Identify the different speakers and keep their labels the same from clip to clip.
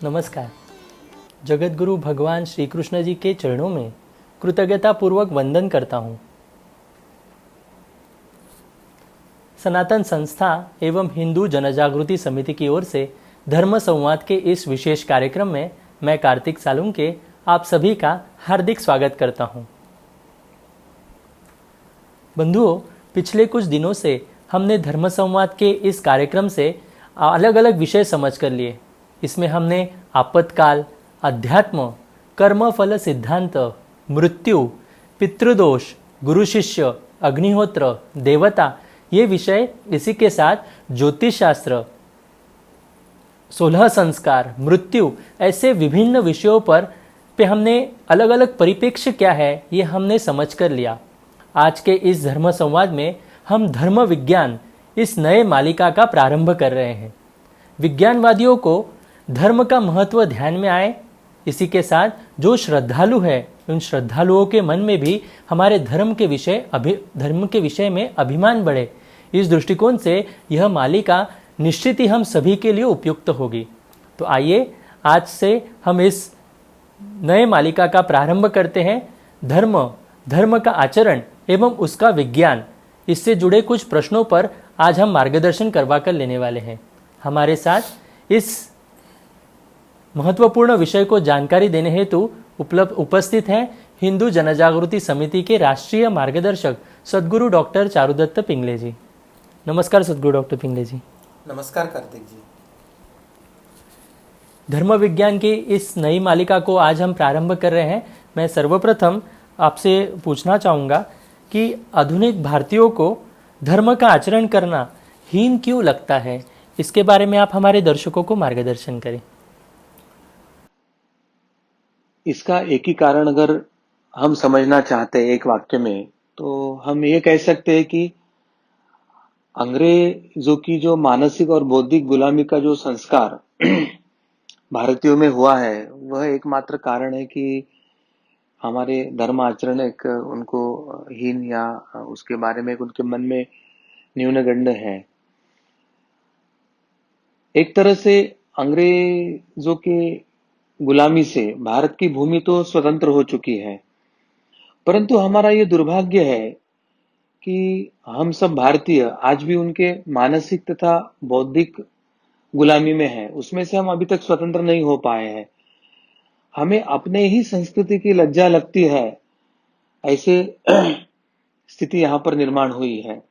Speaker 1: नमस्कार। जगतगुरु भगवान श्री कृष्ण जी के चरणों में कृतज्ञता पूर्वक वंदन करता हूँ। सनातन संस्था एवं हिंदू जनजागृति समिति की ओर से धर्म संवाद के इस विशेष कार्यक्रम में मैं कार्तिक सालुंके आप सभी का हार्दिक स्वागत करता हूँ। बंधुओं, पिछले कुछ दिनों से हमने धर्म संवाद के इस कार्यक्रम से अलग अलग विषय समझ कर लिए। इसमें हमने आपत्काल, अध्यात्म, कर्म फल सिद्धांत, मृत्यु, पितृदोष, गुरु शिष्य, अग्निहोत्र, देवता ये विषय, इसी के साथ ज्योतिष शास्त्र, 16 संस्कार, मृत्यु, ऐसे विभिन्न विषयों पर हमने अलग अलग परिप्रेक्ष्य क्या है ये हमने समझ कर लिया। आज के इस धर्म संवाद में हम धर्म विज्ञान इस नए मालिका का प्रारंभ कर रहे हैं। विज्ञानवादियों को धर्म का महत्व ध्यान में आए, इसी के साथ जो श्रद्धालु है उन श्रद्धालुओं के मन में भी हमारे धर्म के विषय में अभिमान बढ़े। इस दृष्टिकोण से यह मालिका निश्चित ही हम सभी के लिए उपयुक्त होगी। तो आइए आज से हम इस नए मालिका का प्रारंभ करते हैं। धर्म का आचरण एवं उसका विज्ञान, इससे जुड़े कुछ प्रश्नों पर आज हम मार्गदर्शन करवा कर लेने वाले हैं। हमारे साथ इस महत्वपूर्ण विषय को जानकारी देने हेतु उपस्थित हैं हिंदू जनजागृति समिति के राष्ट्रीय मार्गदर्शक सद्गुरु डॉक्टर चारुदत्त पिंगले जी। नमस्कार सद्गुरु डॉक्टर पिंगले जी।
Speaker 2: नमस्कार कार्तिक जी।
Speaker 1: धर्म विज्ञान की इस नई मालिका को आज हम प्रारंभ कर रहे हैं। मैं सर्वप्रथम आपसे पूछना चाहूँगा कि आधुनिक भारतीयों को धर्म का आचरण करना हीन क्यों लगता है, इसके बारे में आप हमारे दर्शकों को मार्गदर्शन करें।
Speaker 2: इसका एक ही कारण अगर हम समझना चाहते हैं एक वाक्य में, तो हम ये कह सकते हैं कि अंग्रेजों की जो मानसिक और बौद्धिक गुलामी का जो संस्कार भारतीयों में हुआ है, वह एकमात्र कारण है कि हमारे धर्म आचरण एक उनको हीन या उसके बारे में उनके मन में न्यूनगंड है। एक तरह से अंग्रेजों के गुलामी से भारत की भूमि तो स्वतंत्र हो चुकी है, परंतु हमारा ये दुर्भाग्य है कि हम सब भारतीय आज भी उनके मानसिक तथा बौद्धिक गुलामी में हैं। उसमें से हम अभी तक स्वतंत्र नहीं हो पाए हैं। हमें अपने ही संस्कृति की लज्जा लगती है, ऐसे स्थिति यहाँ पर निर्माण हुई है।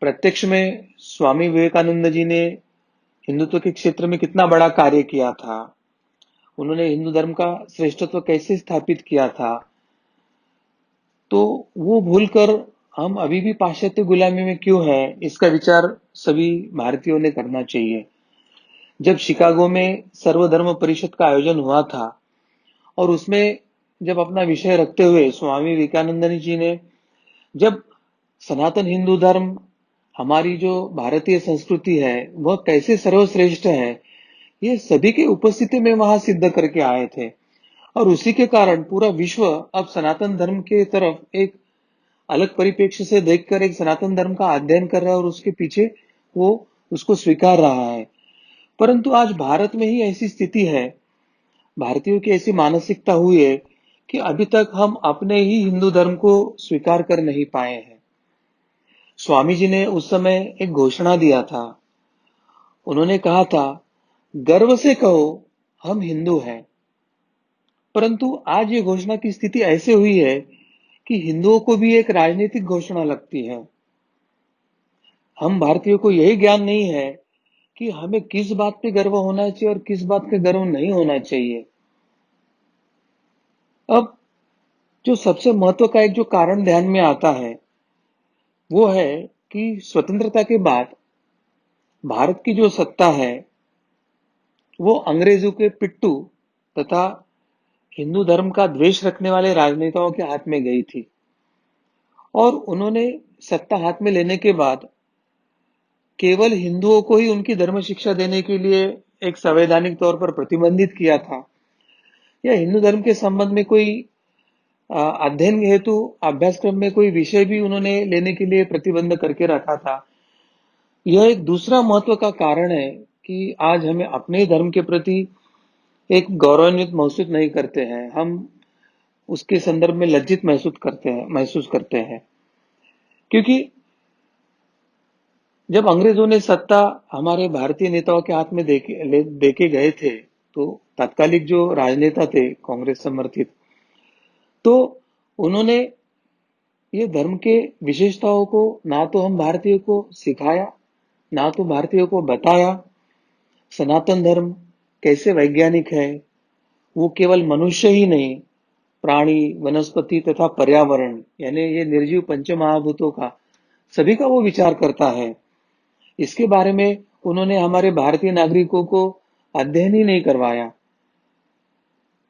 Speaker 2: प्रत्यक्ष में स्वामी विवेकानंद जी ने हिंदुत्व के क्षेत्र में कितना बड़ा कार्य किया था, उन्होंने हिंदू धर्म का श्रेष्ठत्व कैसे स्थापित किया था, तो वो भूलकर हम अभी भी पाश्चात्य गुलामी में क्यों हैं, इसका विचार सभी भारतीयों ने करना चाहिए। जब शिकागो में सर्वधर्म परिषद का आयोजन हुआ था और उसमें जब अपना विषय रखते हुए स्वामी विवेकानंद जी ने जब सनातन हिंदू धर्म, हमारी जो भारतीय संस्कृति है वह कैसे सर्वश्रेष्ठ है, ये सभी की उपस्थिति में वहां सिद्ध करके आए थे। और उसी के कारण पूरा विश्व अब सनातन धर्म के तरफ एक अलग परिप्रेक्ष्य से देखकर एक सनातन धर्म का अध्ययन कर रहा है और उसके पीछे वो उसको स्वीकार रहा है। परंतु आज भारत में ही ऐसी स्थिति है, भारतीयों की ऐसी मानसिकता हुई है कि अभी तक हम अपने ही हिंदू धर्म को स्वीकार कर नहीं पाए हैं। स्वामी जी ने उस समय एक घोषणा दिया था। उन्होंने कहा था, गर्व से कहो हम हिंदू हैं। परंतु आज ये घोषणा की स्थिति ऐसे हुई है कि हिंदुओं को भी एक राजनीतिक घोषणा लगती है। हम भारतीयों को यही ज्ञान नहीं है कि हमें किस बात पे गर्व होना चाहिए और किस बात पे गर्व नहीं होना चाहिए। अब जो सबसे महत्व का एक जो कारण ध्यान में आता है वो है कि स्वतंत्रता के बाद भारत की जो सत्ता है वो अंग्रेजों के पिट्टू तथा हिंदू धर्म का द्वेष रखने वाले राजनेताओं के हाथ में गई थी। और उन्होंने सत्ता हाथ में लेने के बाद केवल हिंदुओं को ही उनकी धर्म शिक्षा देने के लिए एक संवैधानिक तौर पर प्रतिबंधित किया था, या हिंदू धर्म के संबंध में कोई अध्ययन हेतु अभ्यासक्रम में कोई विषय भी उन्होंने लेने के लिए प्रतिबंध करके रखा था। यह एक दूसरा महत्व का कारण है कि आज हमें अपने धर्म के प्रति एक गौरवान्वित महसूस नहीं करते हैं। हम उसके संदर्भ में लज्जित महसूस करते हैं क्योंकि जब अंग्रेजों ने सत्ता हमारे भारतीय नेताओं के हाथ में देके गए थे, तो तात्कालिक जो राजनेता थे कांग्रेस समर्थित, तो उन्होंने ये धर्म के विशेषताओं को ना तो हम भारतीयों को सिखाया, ना तो भारतीयों को बताया। सनातन धर्म कैसे वैज्ञानिक है, वो केवल मनुष्य ही नहीं, प्राणी, वनस्पति तथा पर्यावरण यानी ये निर्जीव पंच महाभूतों का सभी का वो विचार करता है। इसके बारे में उन्होंने हमारे भारतीय नागरिकों को अध्ययन ही नहीं करवाया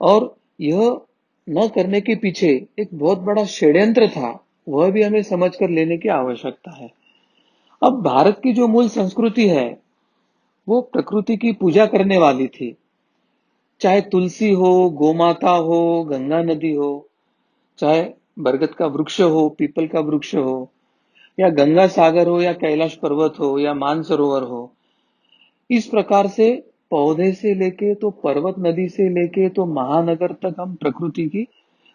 Speaker 2: और यह न करने के पीछे एक बहुत बड़ा षड्यंत्र था, वह भी हमें समझ कर लेने की आवश्यकता है। अब भारत की जो मूल संस्कृति है वो प्रकृति की पूजा करने वाली थी। चाहे तुलसी हो, गोमाता हो, गंगा नदी हो, चाहे बरगद का वृक्ष हो, पीपल का वृक्ष हो, या गंगा सागर हो, या कैलाश पर्वत हो, या मानसरोवर हो, इस प्रकार से पौधे से लेके तो पर्वत, नदी से लेके तो महानगर तक हम प्रकृति की,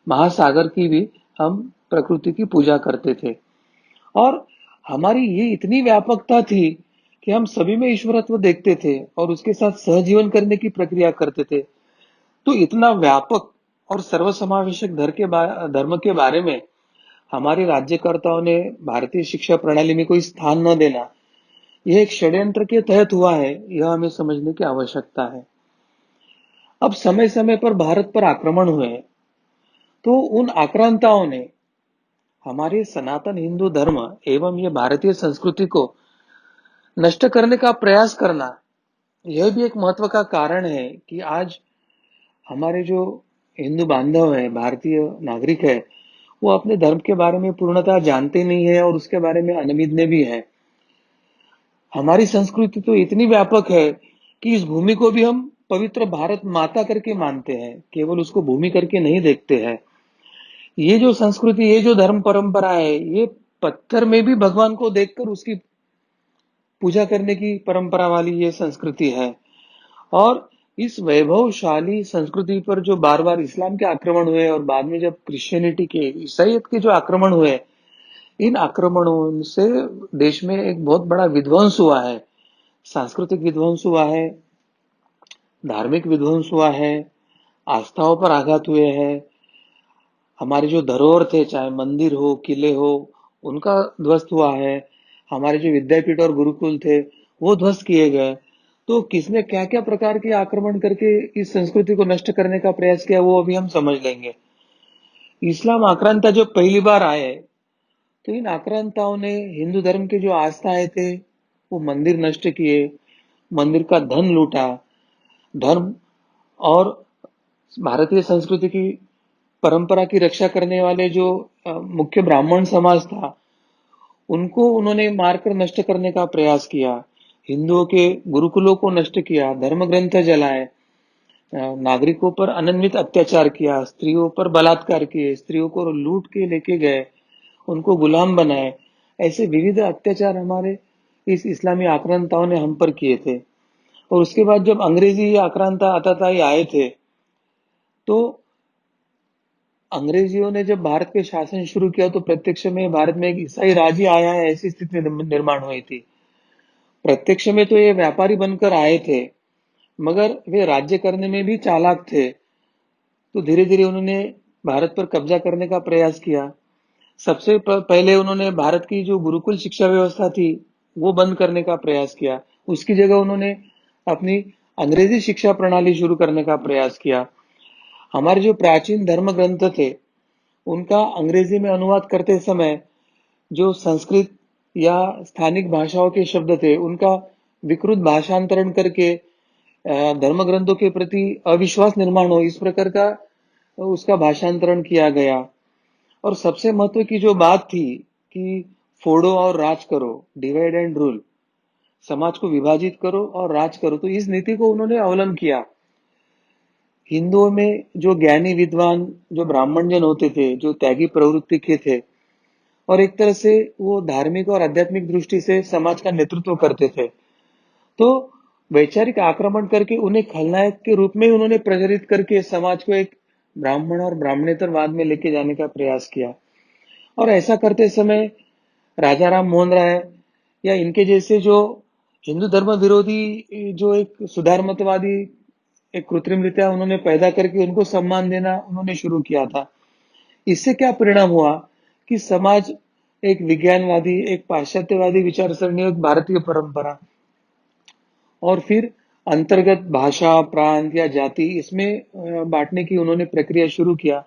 Speaker 2: महासागर की भी हम प्रकृति की पूजा करते थे। और हमारी ये इतनी व्यापकता थी कि हम सभी में ईश्वरत्व देखते थे और उसके साथ सहजीवन करने की प्रक्रिया करते थे। तो इतना व्यापक और सर्वसमावेशक धर्म के बारे में हमारे राज्यकर्ताओं ने भारतीय शिक्षा प्रणाली में कोई स्थान न देना, यह एक षड्यंत्र के तहत हुआ है, यह हमें समझने की आवश्यकता है। अब समय समय पर भारत पर आक्रमण हुए, तो उन आक्रांताओं ने हमारे सनातन हिंदू धर्म एवं ये भारतीय संस्कृति को नष्ट करने का प्रयास करना, यह भी एक महत्व का कारण है कि आज हमारे जो हिंदू बांधव है, भारतीय नागरिक है, वो अपने धर्म के बारे में पूर्णतः जानते नहीं है और उसके बारे में अनभिज्ञ भी है। हमारी संस्कृति तो इतनी व्यापक है कि इस भूमि को भी हम पवित्र भारत माता करके मानते हैं, केवल उसको भूमि करके नहीं देखते हैं। ये जो संस्कृति, ये जो धर्म परंपरा है, ये पत्थर में भी भगवान को देखकर उसकी पूजा करने की परंपरा वाली ये संस्कृति है। और इस वैभवशाली संस्कृति पर जो बार बार इस्लाम के आक्रमण हुए और बाद में जब क्रिश्चियनिटी के, ईसाईयत के जो आक्रमण हुए, इन आक्रमणों से देश में एक बहुत बड़ा विध्वंस हुआ है। सांस्कृतिक विध्वंस हुआ है, धार्मिक विध्वंस हुआ है, आस्थाओं पर आघात हुए हैं, हमारे जो धरोहर थे, चाहे मंदिर हो, किले हो, उनका ध्वस्त हुआ है, हमारे जो विद्यापीठ और गुरुकुल थे वो ध्वस्त किए गए। तो किसने क्या क्या प्रकार के आक्रमण करके इस संस्कृति को नष्ट करने का प्रयास किया, वो अभी हम समझ लेंगे। इस्लाम आक्रांता जब पहली बार आए, तो इन आक्रांताओं ने हिंदू धर्म के जो आस्थाएं थे वो मंदिर नष्ट किए, मंदिर का धन लूटा। धर्म और भारतीय संस्कृति की परंपरा की रक्षा करने वाले जो मुख्य ब्राह्मण समाज था, उनको उन्होंने मारकर नष्ट करने का प्रयास किया। हिंदुओं के गुरुकुलों को नष्ट किया, धर्म ग्रंथ जलाए, नागरिकों पर अनन्वित अत्याचार किया, स्त्रियों पर बलात्कार किए, स्त्रियों को लूट के लेके गए, उनको गुलाम बनाए। ऐसे विविध अत्याचार हमारे इस इस्लामी आक्रांताओं ने हम पर किए थे। और उसके बाद जब अंग्रेजी आक्रांता आताताई आए थे, तो अंग्रेजियों ने जब भारत पे शासन शुरू किया, तो प्रत्यक्ष में भारत में एक ईसाई राज ही आया है, ऐसी स्थिति निर्माण हुई थी। प्रत्यक्ष में तो ये व्यापारी बनकर आए थे, मगर वे राज्य करने में भी चालाक थे। तो धीरे धीरे उन्होंने भारत पर कब्जा करने का प्रयास किया। सबसे पहले उन्होंने भारत की जो गुरुकुल शिक्षा व्यवस्था थी वो बंद करने का प्रयास किया। उसकी जगह उन्होंने अपनी अंग्रेजी शिक्षा प्रणाली शुरू करने का प्रयास किया। हमारे जो प्राचीन धर्म ग्रंथ थे उनका अंग्रेजी में अनुवाद करते समय जो संस्कृत या स्थानिक भाषाओं के शब्द थे उनका विकृत भाषांतरण करके धर्म ग्रंथों के प्रति अविश्वास निर्माण हो, इस प्रकार का उसका भाषांतरण किया गया। और सबसे महत्व की जो बात थी कि फोड़ो और राज करो, डिवाइड एंड रूल, समाज को विभाजित करो और राज करो, तो इस नीति को उन्होंने अवलंब किया। हिंदुओं में जो ज्ञानी विद्वान, जो ब्राह्मण जन होते थे, जो त्यागी प्रवृत्ति के थे और एक तरह से वो धार्मिक और आध्यात्मिक दृष्टि से समाज का नेतृत्व करते थे, तो वैचारिक आक्रमण करके उन्हें खलनायक के रूप में ही उन्होंने प्रचलित करके समाज को एक ब्राह्मण और ब्राह्मणेतरवाद में लेके जाने का प्रयास किया। और ऐसा करते समय राजा राम मोहन राय या इनके जैसे जो हिंदू धर्म विरोधी जो एक सुधारमतवादी एक कृत्रिम रीत्या उन्होंने पैदा करके उनको सम्मान देना उन्होंने शुरू किया था। इससे क्या परिणाम हुआ कि समाज एक विज्ञानवादी, एक पाश्चात्यवादी विचारसरणी, एक भारतीय परंपरा और फिर अंतर्गत भाषा, प्रांत या जाति इसमें बांटने की उन्होंने प्रक्रिया शुरू किया।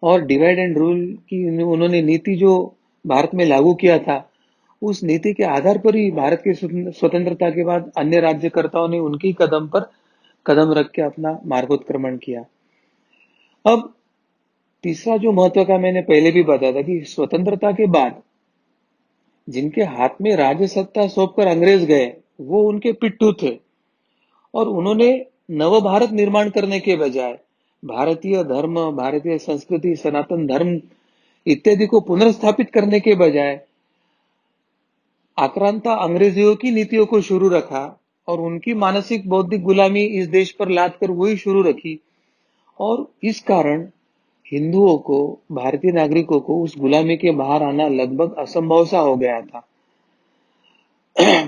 Speaker 2: और डिवाइड एंड रूल की उन्होंने नीति जो भारत में लागू किया था, उस नीति के आधार पर ही भारत की स्वतंत्रता के बाद अन्य राज्यकर्ताओं ने उनकी कदम पर कदम रख के अपना मार्गोत्क्रमण किया। अब तीसरा जो महत्व का मैंने पहले भी बताया था कि स्वतंत्रता के बाद जिनके हाथ में राज्य सत्ता सौंपकर अंग्रेज गए, वो उनके पिट्ठू थे। और उन्होंने नव भारत निर्माण करने के बजाय भारतीय धर्म, भारतीय संस्कृति, सनातन धर्म इत्यादि को पुनर्स्थापित करने के बजाय आक्रांता अंग्रेजियों की नीतियों को शुरू रखा और उनकी मानसिक बौद्धिक गुलामी इस देश पर लाद कर वही शुरू रखी। और इस कारण हिंदुओं को, भारतीय नागरिकों को उस गुलामी के बाहर आना लगभग असंभव सा हो गया था।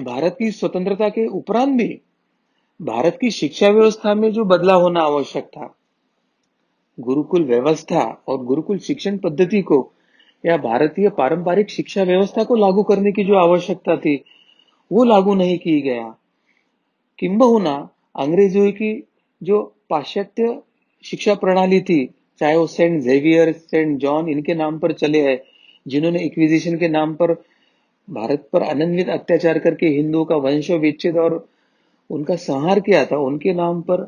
Speaker 2: भारत की स्वतंत्रता के उपरांत भी भारत की शिक्षा व्यवस्था में जो बदलाव होना आवश्यक था, गुरुकुल व्यवस्था और गुरुकुल शिक्षण पद्धति को या भारतीय पारंपरिक शिक्षा व्यवस्था को लागू करने की जो आवश्यकता थी, वो लागू नहीं की गया। किंबहुना अंग्रेजों की जो पाश्चात्य शिक्षा प्रणाली थी, चाहे वो सेंट जेवियर, सेंट जॉन इनके नाम पर चले हैं, जिन्होंने इक्विजिशन के नाम पर भारत पर अनन्वित अत्याचार करके हिंदुओं का वंश विच्छेद और उनका संहार किया था, उनके नाम पर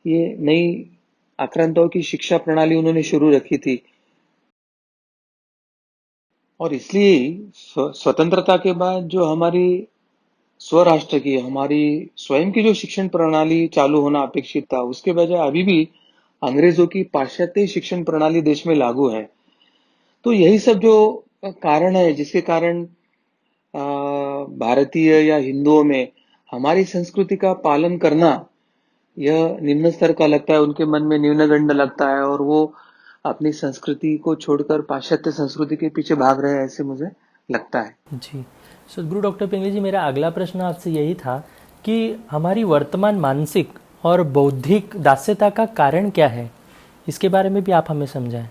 Speaker 2: ये नई आक्रांताओं की शिक्षा प्रणाली उन्होंने शुरू रखी थी। और इसलिए स्वतंत्रता के बाद जो हमारी स्वराष्ट्र की, हमारी स्वयं की जो शिक्षण प्रणाली चालू होना अपेक्षित था, उसके बजाय अभी भी अंग्रेजों की पाश्चात्य शिक्षण प्रणाली देश में लागू है। तो यही सब जो कारण है जिसके कारण भारतीय या हिंदुओं में हमारी संस्कृति का पालन करना यह निम्न स्तर का लगता है, उनके मन में न्यूनगंड लगता है और वो अपनी संस्कृति को छोड़कर पाश्चात्य संस्कृति के पीछे भाग रहे हैं, ऐसे मुझे लगता है।
Speaker 1: जी, सदगुरु डॉक्टर पिंगली जी, मेरा अगला प्रश्न आपसे यही था कि हमारी वर्तमान मानसिक और बौद्धिक दास्यता का कारण क्या है, इसके बारे में भी आप हमें समझाएं।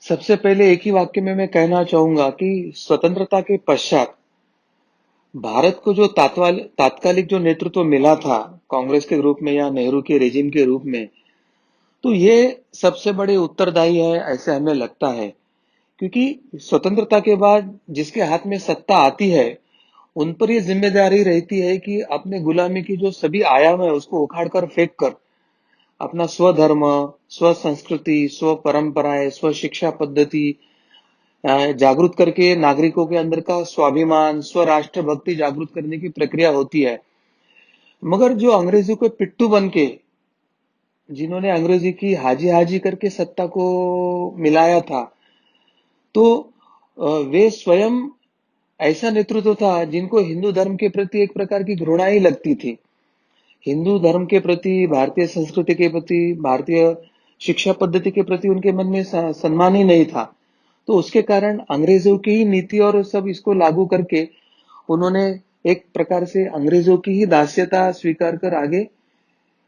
Speaker 2: सबसे पहले एक ही वाक्य में मैं कहना चाहूंगा कि स्वतंत्रता के पश्चात भारत को जो तात्कालिक जो नेतृत्व मिला था कांग्रेस के रूप में या नेहरू के रेजिम के रूप में, तो ये सबसे बड़े उत्तरदायी है ऐसे हमें लगता है। क्योंकि स्वतंत्रता के बाद जिसके हाथ में सत्ता आती है, उन पर ये जिम्मेदारी रहती है कि अपने गुलामी की जो सभी आयाम है उसको उखाड़ कर फेंक कर अपना स्वधर्म, स्व संस्कृति, स्व परंपराएं, स्व शिक्षा पद्धति जागृत करके नागरिकों के अंदर का स्वाभिमान, स्वराष्ट्र भक्ति जागृत करने की प्रक्रिया होती है। मगर जो अंग्रेजों के पिट्ठू बन के जिन्होंने अंग्रेजी की हाजी हाजी करके सत्ता को मिलाया था, तो वे स्वयं ऐसा नेतृत्व था जिनको हिंदू धर्म के प्रति एक प्रकार की घृणा ही लगती थी। हिंदू धर्म के प्रति, भारतीय संस्कृति के प्रति, भारतीय शिक्षा पद्धति के प्रति उनके मन में सम्मान ही नहीं था। तो उसके कारण अंग्रेजों की ही नीति और सब इसको लागू करके उन्होंने एक प्रकार से अंग्रेजों की ही दास्यता स्वीकार कर आगे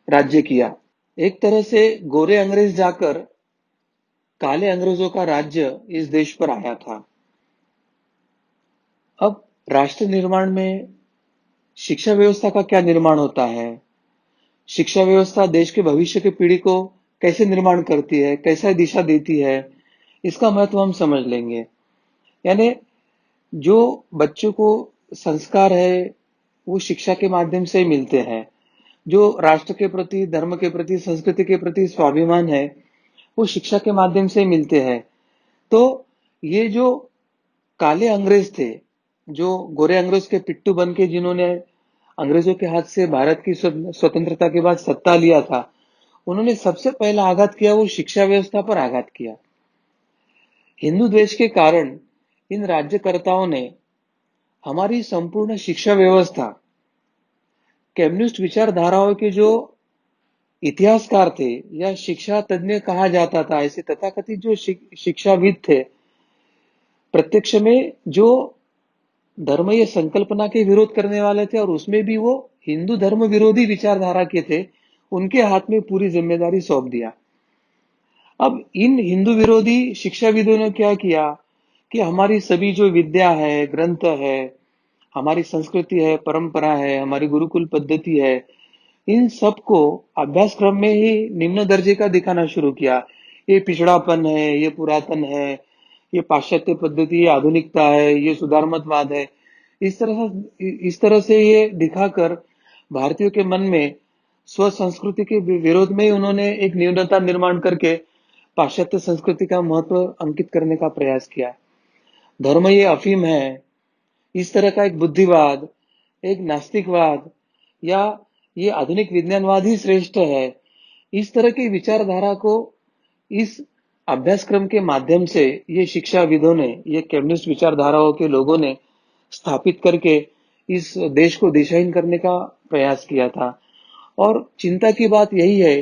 Speaker 2: राज्य किया। एक तरह से गोरे अंग्रेज जाकर काले अंग्रेजों का राज्य इस देश पर आया था। अब राष्ट्र निर्माण में शिक्षा व्यवस्था का क्या निर्माण होता है, शिक्षा व्यवस्था देश के भविष्य की पीढ़ी को कैसे निर्माण करती है, कैसा दिशा देती है, इसका महत्व हम समझ लेंगे। यानी जो बच्चों को संस्कार है वो शिक्षा के माध्यम से मिलते हैं। जो राष्ट्र के प्रति, धर्म के प्रति, संस्कृति के प्रति स्वाभिमान है वो शिक्षा के माध्यम से मिलते हैं। तो ये जो काले अंग्रेज थे, जो गोरे अंग्रेज के पिट्ठू बन के जिन्होंने अंग्रेजों के हाथ से भारत की स्वतंत्रता के बाद सत्ता लिया था, उन्होंने सबसे पहला आघात किया वो शिक्षा व्यवस्था पर आघात किया। हिंदू द्वेष के कारण इन राज्यकर्ताओं ने हमारी संपूर्ण शिक्षा व्यवस्था कम्युनिस्ट विचारधाराओं के जो इतिहासकार थे या शिक्षा तज्ञ कहा जाता था, ऐसे तथाकथित जो शिक्षाविद थे, प्रत्यक्ष में जो धर्मीय संकल्पना के विरोध करने वाले थे और उसमें भी वो हिंदू धर्म विरोधी विचारधारा के थे, उनके हाथ में पूरी जिम्मेदारी सौंप दिया। अब इन हिंदू विरोधी शिक्षाविदों ने क्या किया कि हमारी सभी जो विद्या है, ग्रंथ है, हमारी संस्कृति है, परंपरा है, हमारी गुरुकुल पद्धति है, इन सबको अभ्यासक्रम में ही निम्न दर्जे का दिखाना शुरू किया। ये पिछड़ापन है, ये पुरातन है, ये पाश्चात्य पद्धति, ये आधुनिकता है, ये सुधारमतवाद है। इस तरह से ये दिखाकर भारतीयों के मन में स्व संस्कृति के विरोध में ही उन्होंने एक न्यूनता निर्माण करके पाश्चात्य संस्कृति का महत्व अंकित करने का प्रयास किया। धर्म ये अफीम है, इस तरह का एक बुद्धिवाद, एक नास्तिकवाद या ये आधुनिक विज्ञानवाद ही श्रेष्ठ है, इस तरह की विचारधारा को इस अभ्यासक्रम के माध्यम से ये शिक्षाविदों ने, ये कम्युनिस्ट विचारधाराओं के लोगों ने स्थापित करके इस देश को दिशाहीन करने का प्रयास किया था। और चिंता की बात यही है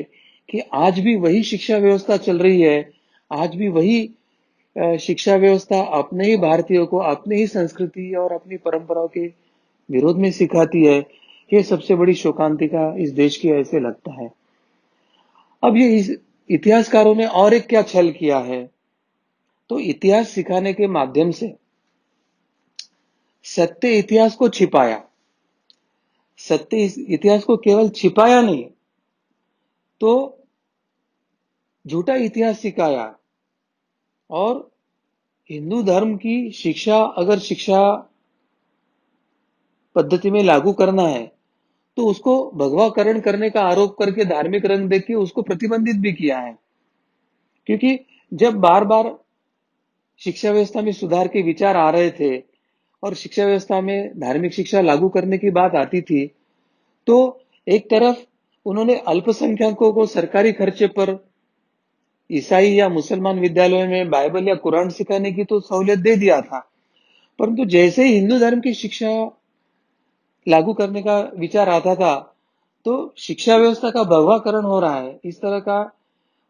Speaker 2: कि आज भी वही शिक्षा व्यवस्था चल रही है, आज भी वही शिक्षा व्यवस्था अपने ही भारतीयों को अपने ही संस्कृति और अपनी परंपराओं के विरोध में सिखाती है। ये सबसे बड़ी शोकांतिका इस देश की ऐसे लगता है। अब ये इतिहासकारों ने और एक क्या छल किया है, तो इतिहास सिखाने के माध्यम से सत्य इतिहास को छिपाया। सत्य इतिहास को केवल छिपाया नहीं, तो झूठा इतिहास सिखाया। और हिंदू धर्म की शिक्षा अगर शिक्षा पद्धति में लागू करना है, तो उसको भगवाकरण करने का आरोप करके धार्मिक रंग देके उसको प्रतिबंधित भी किया है। क्योंकि जब बार बार शिक्षा व्यवस्था में सुधार के विचार आ रहे थे और शिक्षा व्यवस्था में धार्मिक शिक्षा लागू करने की बात आती थी, तो एक तरफ उन्होंने अल्पसंख्यकों को सरकारी खर्चे पर ईसाई या मुसलमान विद्यालयों में बाइबल या कुरान सिखाने की तो सहूलियत दे दिया था, परंतु जैसे ही हिंदू धर्म की शिक्षा लागू करने का विचार आता था, तो शिक्षा व्यवस्था का भगवाकरण हो रहा है, इस तरह का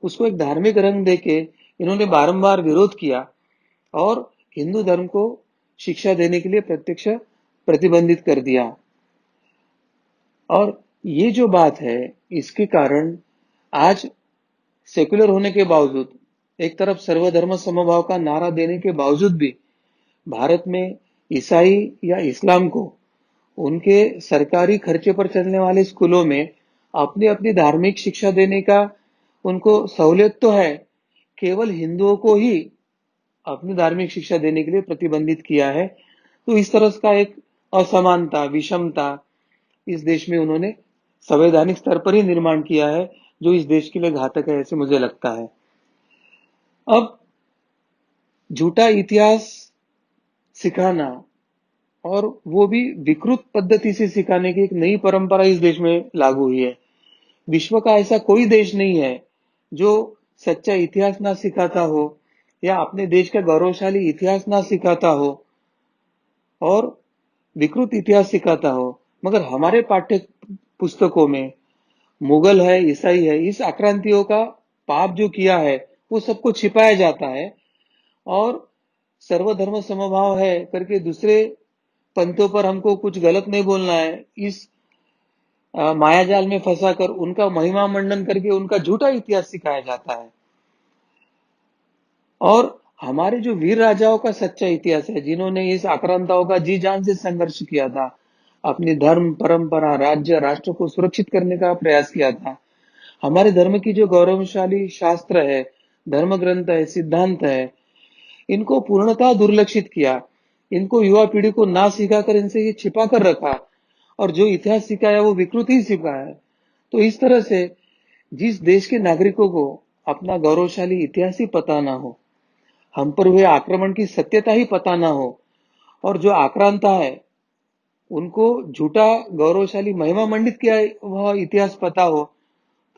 Speaker 2: उसको एक धार्मिक रंग देके इन्होंने बारंबार विरोध किया और हिंदू धर्म को शिक्षा देने के लिए प्रत्यक्ष प्रतिबंधित कर दिया। और ये जो बात है, इसके कारण आज सेक्युलर होने के बावजूद, एक तरफ सर्वधर्म समभाव का नारा देने के बावजूद भी भारत में ईसाई या इस्लाम को उनके सरकारी खर्चे पर चलने वाले स्कूलों में अपनी अपनी धार्मिक शिक्षा देने का उनको सहूलियत तो है, केवल हिंदुओं को ही अपनी धार्मिक शिक्षा देने के लिए प्रतिबंधित किया है। तो इस तरह का एक असमानता, विषमता इस देश में उन्होंने संवैधानिक स्तर पर ही निर्माण किया है, जो इस देश के लिए घातक है, ऐसे मुझे लगता है। अब झूठा इतिहास सिखाना और वो भी विकृत पद्धति से सिखाने की एक नई परंपरा इस देश में लागू हुई है। विश्व का ऐसा कोई देश नहीं है जो सच्चा इतिहास ना सिखाता हो या अपने देश का गौरवशाली इतिहास ना सिखाता हो और विकृत इतिहास सिखाता हो। मगर हमारे पाठ्य पुस्तकों में मुगल है, ईसाई है, इस आक्रांतियों का पाप जो किया है वो सबको छिपाया जाता है और सर्वधर्म समभाव है करके दूसरे पंथों पर हमको कुछ गलत नहीं बोलना है, इस मायाजाल में फंसाकर उनका महिमा मंडन करके उनका झूठा इतिहास सिखाया जाता है। और हमारे जो वीर राजाओं का सच्चा इतिहास है, जिन्होंने इस आक्रांताओं का जी जान से संघर्ष किया था, अपनी धर्म, परंपरा, राज्य, राष्ट्र को सुरक्षित करने का प्रयास किया था, हमारे धर्म की जो गौरवशाली शास्त्र है, धर्म ग्रंथ है, सिद्धांत है, इनको पूर्णतः दुर्लक्षित किया। इनको युवा पीढ़ी को ना सिखाकर इनसे ये छिपा कर रखा और जो इतिहास सिखाया वो विकृत ही सिखाया है। तो इस तरह से जिस देश के नागरिकों को अपना गौरवशाली इतिहास ही पता ना हो, हम पर हुए आक्रमण की सत्यता ही पता ना हो और जो आक्रांता है उनको झूठा गौरवशाली महिमा मंडित किया वह इतिहास पता हो,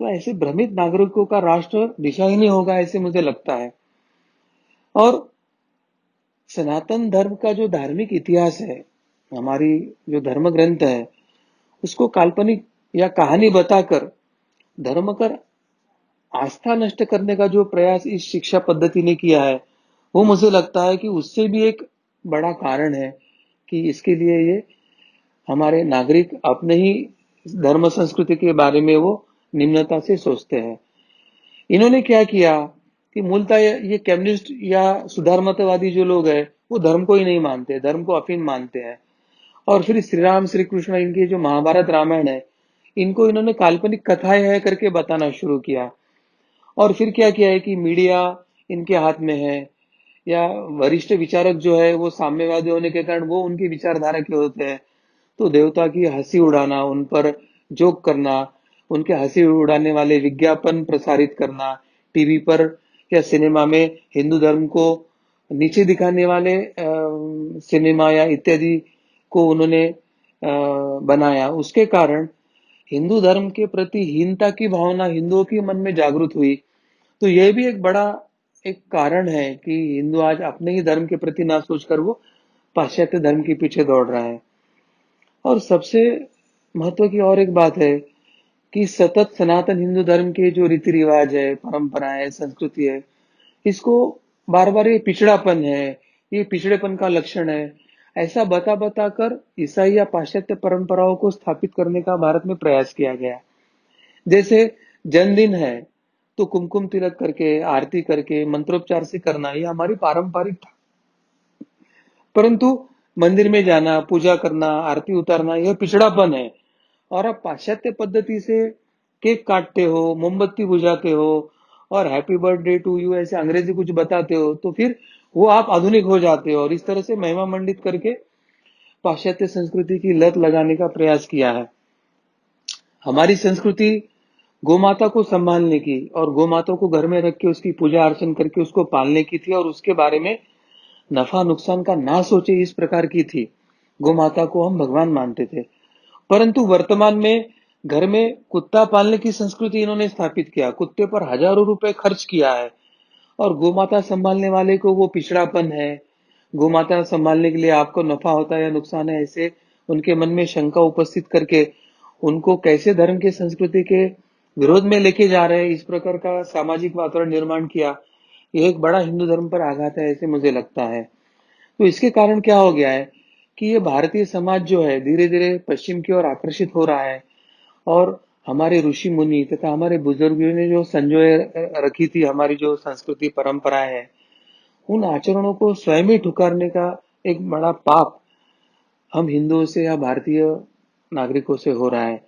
Speaker 2: तो ऐसे भ्रमित नागरिकों का राष्ट्र दिशाहीन ही होगा, ऐसे मुझे लगता है। और सनातन धर्म का जो धार्मिक इतिहास है, हमारी जो धर्म ग्रंथ है, उसको काल्पनिक या कहानी बताकर धर्म कर आस्था नष्ट करने का जो प्रयास इस शिक्षा पद्धति ने किया है, वो मुझे लगता है कि उससे भी एक बड़ा कारण है कि इसके लिए ये हमारे नागरिक अपने ही धर्म संस्कृति के बारे में वो निम्नता से सोचते हैं। इन्होंने क्या किया कि मूलतः ये कम्युनिस्ट या सुधारमतवादी जो लोग हैं, वो धर्म को ही नहीं मानते, धर्म को अफीम मानते हैं। और फिर श्री राम श्री कृष्ण इनकी जो महाभारत रामायण है, इनको इन्होंने काल्पनिक कथाएं है करके बताना शुरू किया। और फिर क्या किया है कि मीडिया इनके हाथ में है, या वरिष्ठ विचारक जो है वो साम्यवादी होने के कारण वो उनकी विचारधारा के होते हैं, तो देवता की हंसी उड़ाना, उन पर जोक करना, उनके हंसी उड़ाने वाले विज्ञापन प्रसारित करना, टीवी पर या सिनेमा में हिंदू धर्म को नीचे दिखाने वाले सिनेमा या इत्यादि को उन्होंने बनाया। उसके कारण हिंदू धर्म के प्रति हीनता की भावना हिंदुओं के मन में जागृत हुई। तो यह भी एक बड़ा एक कारण है कि हिंदू आज अपने ही धर्म के प्रति ना सोचकर वो पाश्चात्य धर्म के पीछे दौड़ रहा है। और सबसे महत्व की और एक बात है कि सतत सनातन हिंदू धर्म के जो रीति रिवाज है, परंपराएं है, संस्कृति है, इसको बार बार ये पिछड़ापन है, ये पिछड़ेपन का लक्षण है, ऐसा बता बता कर ईसाई या पाश्चात्य परंपराओं को स्थापित करने का भारत में प्रयास किया गया। जैसे जन्मदिन है तो कुमकुम तिलक करके, आरती करके, मंत्रोपचार से करना, ये हमारी पारंपरिक था। परंतु मंदिर में जाना, पूजा करना, आरती उतारना, यह पिछड़ापन है। और आप पाश्चात्य पद्धति से केक काटते हो, मोमबत्ती बुझाते हो और हैप्पी बर्थडे टू यू ऐसे अंग्रेजी कुछ बताते हो, तो फिर वो आप आधुनिक हो जाते हो। और इस तरह से महिमा मंडित करके पाश्चात्य संस्कृति की लत लगाने का प्रयास किया है। हमारी संस्कृति गोमाता को संभालने की और गोमाता को घर में रख के उसकी पूजा अर्चन करके उसको पालने की थी, और उसके बारे में नफा नुकसान का ना सोचे इस प्रकार की थी। गोमाता को हम भगवान मानते थे। परंतु वर्तमान में घर में कुत्ता पालने की संस्कृति इन्होंने स्थापित किया, कुत्ते पर हजारों रुपए खर्च किया है, और गोमाता संभालने वाले को वो पिछड़ापन है, गोमाता संभालने के लिए आपको नफा होता है या नुकसान है, ऐसे उनके मन में शंका उपस्थित करके उनको कैसे धर्म के संस्कृति के विरोध में लेके जा रहे हैं, इस प्रकार का सामाजिक वातावरण निर्माण किया। यह एक बड़ा हिंदू धर्म पर आघात है, ऐसे मुझे लगता है। तो इसके कारण क्या हो गया है कि ये भारतीय समाज जो है धीरे धीरे पश्चिम की ओर आकर्षित हो रहा है, और हमारे ऋषि मुनि तथा हमारे बुजुर्गों ने जो संजोए रखी थी हमारी जो संस्कृति परंपराएं है, उन आचरणों को स्वयं ही ठुकराने का एक बड़ा पाप हम हिंदुओं से या भारतीय नागरिकों से हो रहा है।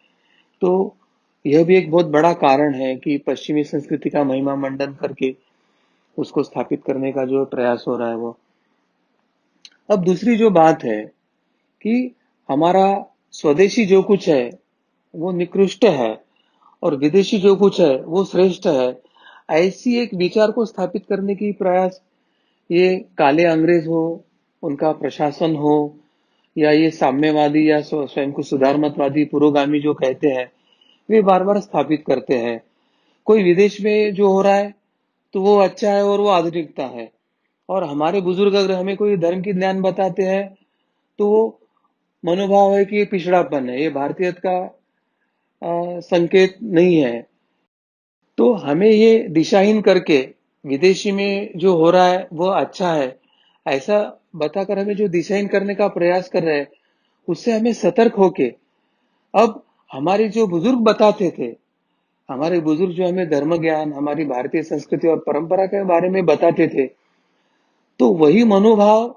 Speaker 2: तो यह भी एक बहुत बड़ा कारण है कि पश्चिमी संस्कृति का महिमा मंडन करके उसको स्थापित करने का जो प्रयास हो रहा है वो। अब दूसरी जो बात है कि हमारा स्वदेशी जो कुछ है वो निकृष्ट है और विदेशी जो कुछ है वो श्रेष्ठ है, ऐसी एक विचार को स्थापित करने की प्रयास ये काले अंग्रेज हो, उनका प्रशासन हो, या ये साम्यवादी या स्वयं को सुधारमतवादी पुरोगामी जो कहते हैं, वे बार बार स्थापित करते हैं। कोई विदेश में जो हो रहा है तो वो अच्छा है और वो आधुनिकता है, और हमारे बुजुर्ग अगर हमें कोई धर्म की ज्ञान बताते हैं तो वो मनोभाव है कि ये पिछड़ापन है, ये भारतीयत का संकेत नहीं है। तो हमें ये दिशाहीन करके विदेशी में जो हो रहा है वो अच्छा है, ऐसा बताकर हमें जो दिशाहीन करने का प्रयास कर रहे हैं, उससे हमें सतर्क होके अब हमारे जो बुजुर्ग बताते थे, हमारे बुजुर्ग जो हमें धर्म ज्ञान, हमारी भारतीय संस्कृति और परंपरा के बारे में बताते थे, तो वही मनोभाव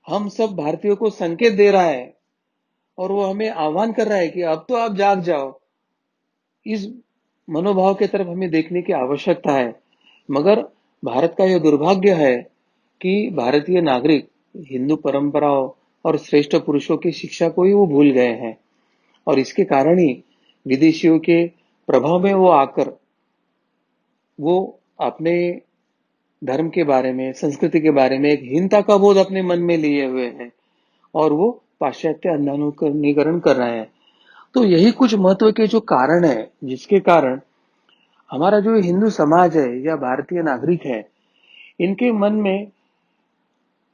Speaker 2: हम सब भारतीयों को संकेत दे रहा है, और वो हमें आह्वान कर रहा है कि अब तो आप जाग जाओ। इस मनोभाव के तरफ हमें देखने की आवश्यकता है। मगर भारत का यह दुर्भाग्य है कि भारतीय नागरिक हिंदू परंपराओं और श्रेष्ठ पुरुषों की शिक्षा को ही वो भूल गए हैं, और इसके कारण ही विदेशियों के प्रभाव में वो आकर वो अपने धर्म के बारे में, संस्कृति के बारे में एक हीनता का बोध अपने मन में लिए हुए हैं, और वो पाश्चात्य अंधानुकरण कर रहे हैं। तो यही कुछ महत्व के जो कारण है जिसके कारण हमारा जो हिंदू समाज है या भारतीय नागरिक है, इनके मन में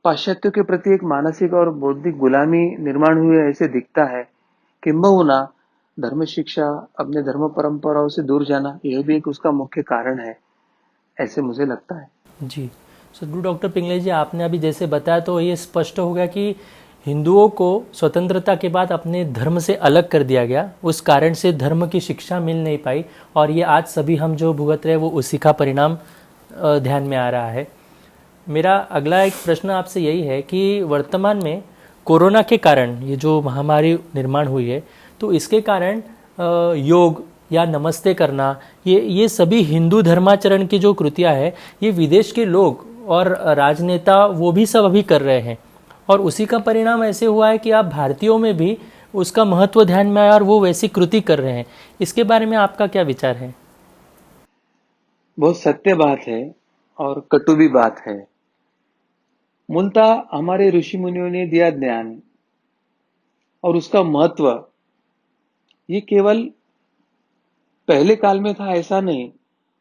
Speaker 2: पाश्चात्यों के प्रति एक मानसिक और बौद्धिक गुलामी निर्माण हुई है, ऐसे दिखता है। किंबहुना धर्म शिक्षा, अपने धर्म परंपराओं से दूर जाना, यह भी एक उसका मुख्य कारण है, ऐसे मुझे लगता है।
Speaker 1: जी। सदगुरु डॉक्टर पिंगले जी, आपने अभी जैसे बताया तो ये स्पष्ट हो गया कि हिंदुओं को स्वतंत्रता के बाद अपने धर्म से अलग कर दिया गया, उस कारण से धर्म की शिक्षा मिल नहीं पाई, और ये आज सभी हम जो भुगत रहे हैं वो उसी का परिणाम ध्यान में आ रहा है। मेरा अगला एक प्रश्न आपसे यही है कि वर्तमान में कोरोना के कारण ये जो महामारी निर्माण हुई है, तो इसके कारण योग या नमस्ते करना, ये सभी हिंदू धर्माचरण की जो कृतियाँ है, ये विदेश के लोग और राजनेता वो भी सब अभी कर रहे हैं, और उसी का परिणाम ऐसे हुआ है कि आप भारतीयों में भी उसका महत्व ध्यान में आया और वो वैसी कृति कर रहे हैं। इसके बारे में आपका क्या विचार है?
Speaker 2: बहुत सत्य बात है और कटु भी बात है। मूलतः हमारे ऋषि मुनियों ने दिया ज्ञान और उसका महत्व, ये केवल पहले काल में था ऐसा नहीं,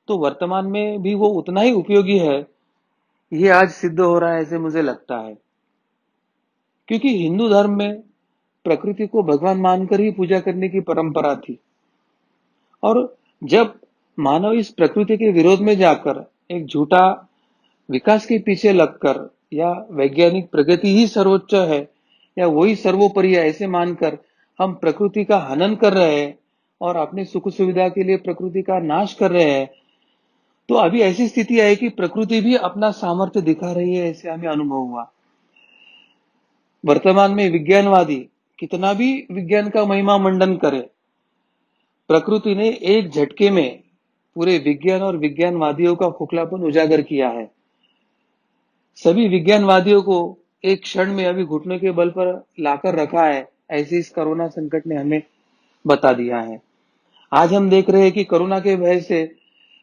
Speaker 2: तो वर्तमान में भी वो उतना ही उपयोगी है, ये आज सिद्ध हो रहा है ऐसे मुझे लगता है। क्योंकि हिंदू धर्म में प्रकृति को भगवान मानकर ही पूजा करने की परंपरा थी, और जब मानव इस प्रकृति के विरोध में जाकर एक झूठा विकास के पीछे लगकर, या वैज्ञानिक प्रगति ही सर्वोच्च है या वही सर्वोपरि है ऐसे मानकर हम प्रकृति का हनन कर रहे हैं और अपने सुख सुविधा के लिए प्रकृति का नाश कर रहे हैं, तो अभी ऐसी स्थिति है कि प्रकृति भी अपना सामर्थ्य दिखा रही है, ऐसे हमें अनुभव हुआ। वर्तमान में विज्ञानवादी कितना भी विज्ञान का महिमा मंडन करे, प्रकृति ने एक झटके में पूरे विज्ञान और विज्ञानवादियों का खोखलापन उजागर किया है। सभी विज्ञानवादियों को एक क्षण में अभी घुटने के बल पर लाकर रखा है, ऐसे इस कोरोना संकट ने हमें बता दिया है। आज हम देख रहे हैं कि कोरोना के भय से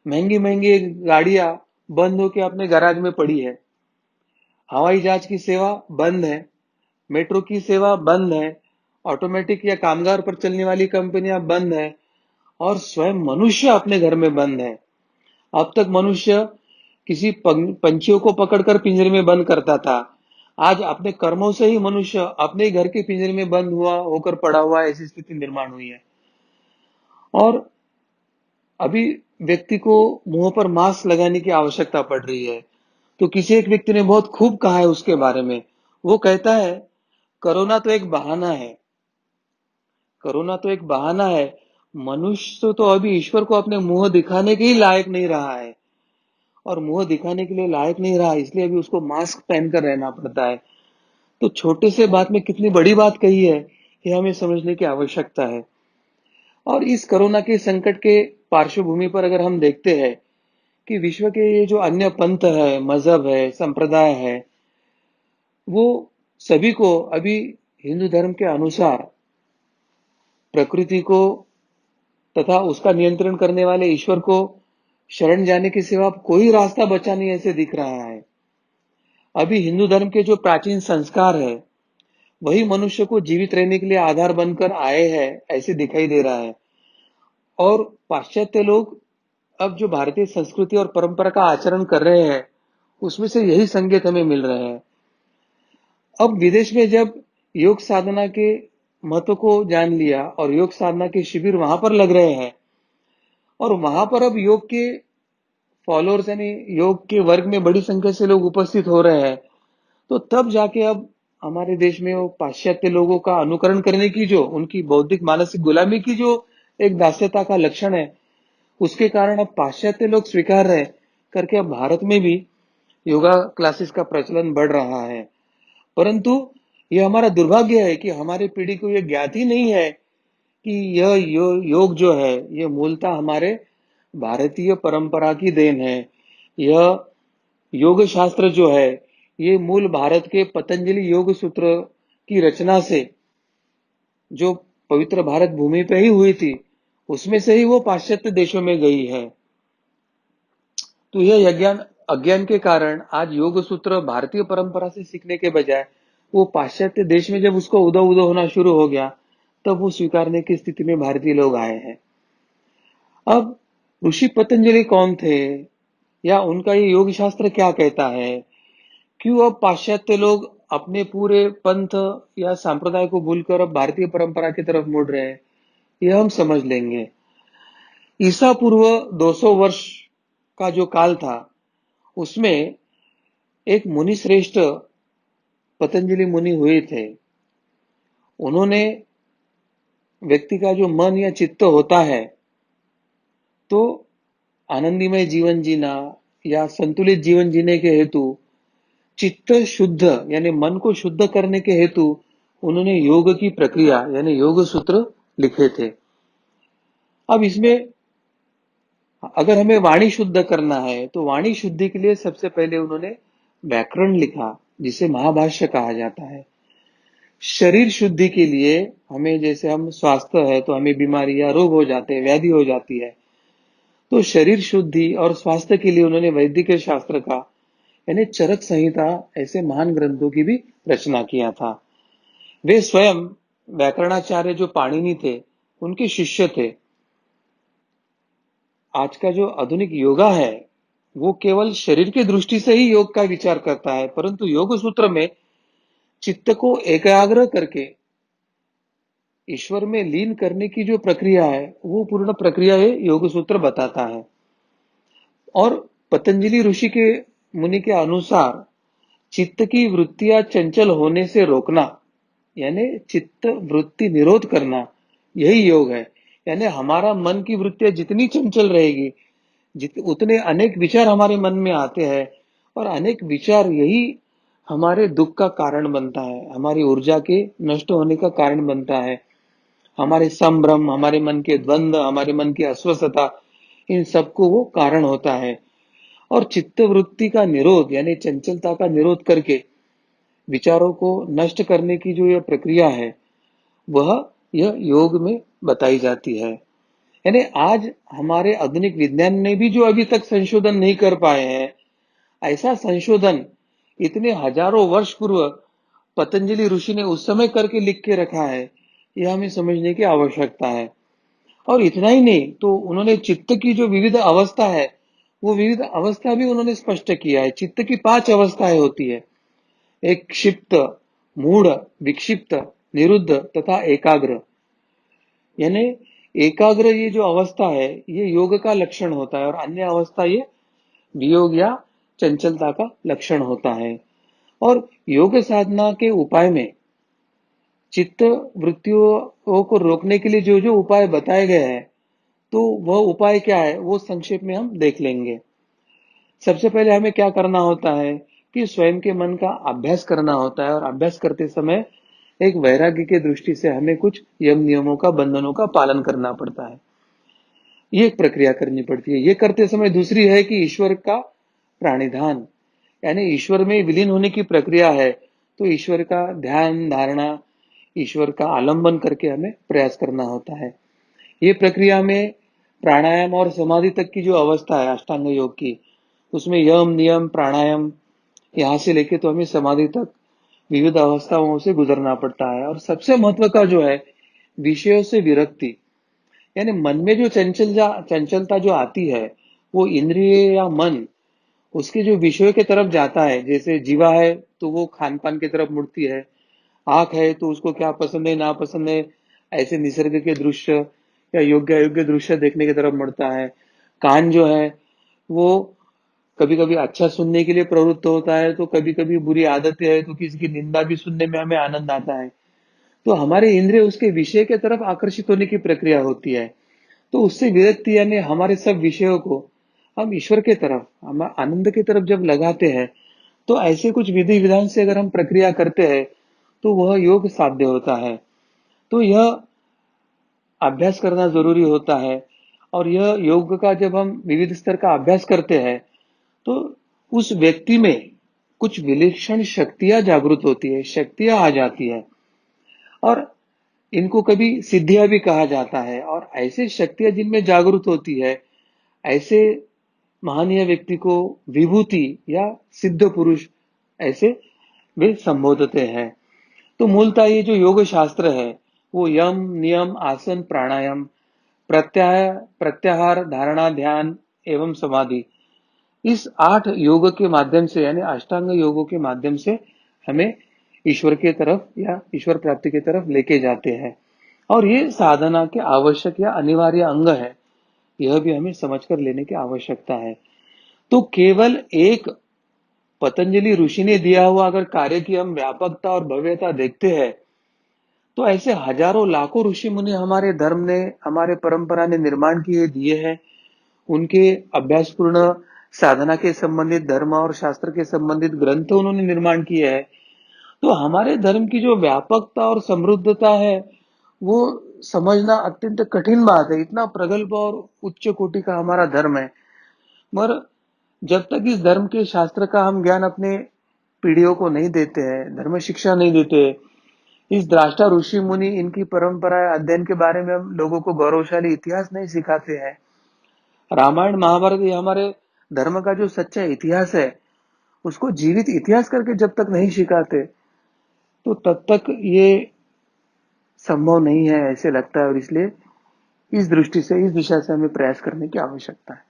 Speaker 2: महंगी महंगी गाड़ियां बंद होकर अपने गैराज में पड़ी है, हवाई जहाज की सेवा बंद है, मेट्रो की सेवा बंद है, ऑटोमेटिक या कामगार पर चलने वाली कंपनियां बंद है, और स्वयं मनुष्य अपने घर में बंद है। अब तक मनुष्य किसी पंछियों को पकड़कर पिंजरे में बंद करता था, आज अपने कर्मों से ही मनुष्य अपने ही घर के पिंजरे में बंद हुआ होकर पड़ा हुआ, ऐसी स्थिति निर्माण हुई है। और अभी व्यक्ति को मुंह पर मास्क लगाने की आवश्यकता पड़ रही है। तो किसी एक व्यक्ति ने बहुत खूब कहा है उसके बारे में, वो कहता है, कोरोना तो एक बहाना है, कोरोना तो एक बहाना है, मनुष्य तो अभी ईश्वर को अपने मुंह दिखाने के ही लायक नहीं रहा है, और मुंह दिखाने के लिए लायक नहीं रहा, इसलिए अभी उसको मास्क पहनकर रहना पड़ता है। तो छोटे से बात में कितनी बड़ी बात कही है, ये हमें समझने की आवश्यकता है। और इस कोरोना के संकट के पार्श्वभूमि पर अगर हम देखते हैं कि विश्व के ये जो अन्य पंथ है, मजहब है, संप्रदाय है, वो सभी को अभी हिंदू धर्म के अनुसार प्रकृति को तथा उसका नियंत्रण करने वाले ईश्वर को शरण जाने के सिवा कोई रास्ता बचा नहीं, ऐसे दिख रहा है। अभी हिंदू धर्म के जो प्राचीन संस्कार है, वही मनुष्य को जीवित रहने के लिए आधार बनकर आए हैं, ऐसे दिखाई दे रहा है। और पाश्चात्य लोग अब जो भारतीय संस्कृति और परंपरा का आचरण कर रहे हैं, उसमें से यही संकेत हमें मिल रहे हैं। अब विदेश में जब योग साधना के महत्व को जान लिया और योग साधना के शिविर वहां पर लग रहे हैं, और वहां पर अब योग के फॉलोअर्स यानी योग के वर्ग में बड़ी संख्या से लोग उपस्थित हो रहे हैं, तो तब जाके अब हमारे देश में वो पाश्चात्य लोगों का अनुकरण करने की, जो उनकी बौद्धिक मानसिक गुलामी की जो एक दास्यता का लक्षण है, उसके कारण अब पाश्चात्य लोग स्वीकार रहे करके अब भारत में भी योगा क्लासेस का प्रचलन बढ़ रहा है। परंतु यह हमारा दुर्भाग्य है कि हमारे पीढ़ी को यह ज्ञात ही नहीं है कि यह योग जो है, यह मूलतः हमारे भारतीय परंपरा की देन है। यह योग शास्त्र जो है, ये मूल भारत के पतंजलि योग सूत्र की रचना से, जो पवित्र भारत भूमि पे ही हुई थी, उसमें से ही वो पाश्चात्य देशों में गई है। तो यह अज्ञान के कारण आज योग सूत्र भारतीय परंपरा से सीखने के बजाय वो पाश्चात्य देश में जब उसको उदो उदो होना शुरू हो गया, तब वो स्वीकारने की स्थिति में भारतीय लोग आए हैं। अब ऋषि पतंजलि कौन थे, या उनका ये योग शास्त्र क्या कहता है, क्यों अब पाश्चात्य लोग अपने पूरे पंथ या संप्रदाय को भूलकर अब भारतीय परंपरा की तरफ मुड़ रहे हैं, यह हम समझ लेंगे। ईसा पूर्व 200 वर्ष का जो काल था, उसमें एक मुनि श्रेष्ठ पतंजलि मुनि हुए थे। उन्होंने व्यक्ति का जो मन या चित्त होता है, तो आनंदमय जीवन जीना या संतुलित जीवन जीने के हेतु चित्त शुद्ध यानी मन को शुद्ध करने के हेतु उन्होंने योग की प्रक्रिया यानी योग सूत्र लिखे थे। अब इसमें अगर हमें वाणी शुद्ध करना है तो वाणी शुद्धि के लिए सबसे पहले उन्होंने व्याकरण लिखा, जिसे महाभाष्य कहा जाता है। शरीर शुद्धि के लिए हमें, जैसे हम स्वास्थ्य है तो हमें बीमारी या रोग हो जाते हैं, व्याधि हो जाती है, तो शरीर शुद्धि और स्वास्थ्य के लिए उन्होंने वैदिक शास्त्र का यानी चरक संहिता ऐसे महान ग्रंथों की भी रचना किया था। वे स्वयं व्याकरणाचार्य जो पाणिनि थे, उनके शिष्य थे। आज का जो आधुनिक योगा है, वो केवल शरीर की दृष्टि से ही योग का विचार करता है, परंतु योग सूत्र में चित्त को एकाग्र करके ईश्वर में लीन करने की जो प्रक्रिया है, वो पूर्ण प्रक्रिया है योग सूत्र बताता है। और पतंजलि ऋषि के मुनि के अनुसार चित्त की वृत्तियां चंचल होने से रोकना यानी चित्त वृत्ति निरोध करना, यही योग है। यानी हमारा मन की वृत्तियां जितनी चंचल रहेगी, उतने अनेक विचार हमारे मन में आते हैं, और अनेक विचार यही हमारे दुख का कारण बनता है, हमारी ऊर्जा के नष्ट होने का कारण बनता है। हमारे संभ्रम, हमारे मन के द्वंद्व, हमारे मन की अस्वस्थता, इन सबको वो कारण होता है। और चित्त वृत्ति का निरोध यानी चंचलता का निरोध करके विचारों को नष्ट करने की जो यह प्रक्रिया है, वह यह योग में बताई जाती है। यानी आज हमारे आधुनिक विज्ञान ने भी जो अभी तक संशोधन नहीं कर पाए हैं, ऐसा संशोधन इतने हजारों वर्ष पूर्व पतंजलि ऋषि ने उस समय करके लिख के रखा है, यह हमें समझने की आवश्यकता है। और इतना ही नहीं, तो उन्होंने चित्त की जो विविध अवस्था है, वो विविध अवस्था भी उन्होंने स्पष्ट किया है। चित्त की 5 अवस्थाएं होती है, एक क्षिप्त, मूढ़, विक्षिप्त, निरुद्ध तथा एकाग्र। यानी एकाग्र ये जो अवस्था है, ये योग का लक्षण होता है, और अन्य अवस्था ये वियोग या चंचलता का लक्षण होता है। और योग साधना के उपाय में चित्त वृत्तियों को रोकने के लिए जो जो उपाय बताए गए हैं, तो वह उपाय क्या है, वो संक्षेप में हम देख लेंगे। सबसे पहले हमें क्या करना होता है कि स्वयं के मन का अभ्यास करना होता है, और अभ्यास करते समय एक वैराग्य की दृष्टि से हमें कुछ यम नियमों का, बंधनों का पालन करना पड़ता है। ये एक प्रक्रिया करनी पड़ती है। ये करते समय दूसरी है कि ईश्वर का प्राणिधान यानी ईश्वर में विलीन होने की प्रक्रिया है, तो ईश्वर का ध्यान धारणा, ईश्वर का आलंबन करके हमें प्रयास करना होता है। ये प्रक्रिया में प्राणायाम और समाधि तक की जो अवस्था है अष्टांग योग की, उसमें यम नियम प्राणायाम यहां से लेके तो हमें समाधि तक विविध अवस्थाओं से गुजरना पड़ता है। और सबसे महत्व का जो है विषयों से विरक्ति, यानी मन में जो चंचलता जो आती है, वो इंद्रिय या मन उसके जो विषयों के तरफ जाता है। जैसे जीवा है तो वो खान पान की तरफ मुड़ती है, आंख है तो उसको क्या पसंद है ना पसंद है ऐसे निसर्ग के दृश्य या योग्य अयोग्य दृश्य देखने की तरफ मुड़ता है। कान जो है वो कभी कभी अच्छा सुनने के लिए प्रवृत्त होता है, तो कभी कभी बुरी आदतें है तो किसी की निंदा भी सुनने में हमें आनंद आता है। तो हमारे इंद्रिय उसके विषय के तरफ आकर्षित होने की प्रक्रिया होती है। तो उससे विरक्ति यानी हमारे सब विषयों को हम ईश्वर के तरफ, हम आनंद की तरफ जब लगाते हैं, तो ऐसे कुछ विधि विधान से अगर हम प्रक्रिया करते हैं, तो वह योग साध्य होता है। तो यह अभ्यास करना जरूरी होता है। और यह योग का जब हम विविध स्तर का अभ्यास करते हैं, तो उस व्यक्ति में कुछ विलक्षण शक्तियां जागृत होती है, शक्तियां आ जाती है, और इनको कभी सिद्धियां भी कहा जाता है। और ऐसे शक्तियां जिनमें जागृत होती है, ऐसे महनीय व्यक्ति को विभूति या सिद्ध पुरुष ऐसे वे संबोधते हैं। तो मूलतः ये जो योग शास्त्र है, वो यम नियम आसन प्राणायाम प्रत्याहार धारणा ध्यान एवं समाधि, इस 8 योग के माध्यम से यानी अष्टांग योगों के माध्यम से हमें ईश्वर के तरफ या ईश्वर प्राप्ति की तरफ लेके जाते हैं। और ये साधना के आवश्यक या अनिवार्य अंग है, यह भी हमें समझकर लेने की आवश्यकता है। तो केवल एक पतंजलि ऋषि ने दिया हुआ अगर कार्य की हम व्यापकता और भव्यता देखते हैं, तो ऐसे हजारों लाखों ऋषि मुनि हमारे धर्म ने, हमारे परंपरा ने निर्माण किए दिए हैं। उनके अभ्यासपूर्ण साधना के संबंधित धर्म और शास्त्र के संबंधित ग्रंथ उन्होंने निर्माण किए हैं। तो हमारे धर्म की जो व्यापकता और समृद्धता है, वो समझना अत्यंत कठिन बात है। इतना प्रगल्भ और उच्च कोटि का हमारा धर्म है, मगर जब तक इस धर्म के शास्त्र का हम ज्ञान अपने पीढ़ियों को नहीं देते हैं, धर्म शिक्षा नहीं देते, इस द्राष्टा ऋषि मुनि इनकी परंपरा अध्ययन के बारे में हम लोगों को गौरवशाली इतिहास नहीं सिखाते हैं, रामायण महाभारत ये हमारे धर्म का जो सच्चा इतिहास है, उसको जीवित इतिहास करके जब तक नहीं सिखाते, तो तब तक ये संभव नहीं है ऐसे लगता है। और इसलिए इस दृष्टि से, इस दिशा से हमें प्रयास करने की आवश्यकता है।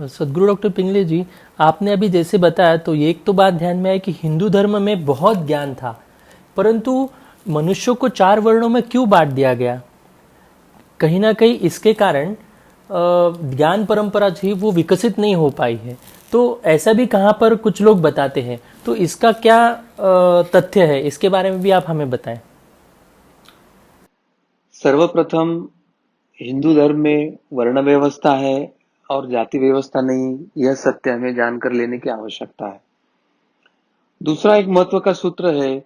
Speaker 1: सदगुरु डॉक्टर पिंगले जी, आपने अभी जैसे बताया तो ये एक तो बात ध्यान में आई कि हिंदू धर्म में बहुत ज्ञान था, परंतु मनुष्यों को 4 वर्णों में क्यों बांट दिया गया? कहीं ना कहीं इसके कारण ज्ञान परंपरा थी वो विकसित नहीं हो पाई है। तो ऐसा भी कहाँ पर कुछ लोग बताते हैं, तो इसका क्या तथ्य है, इसके बारे में भी आप हमें बताएं।
Speaker 2: सर्वप्रथम हिंदू धर्म में वर्ण व्यवस्था है और जाति व्यवस्था नहीं, यह सत्य हमें जानकर लेने की आवश्यकता है। दूसरा एक महत्व का सूत्र है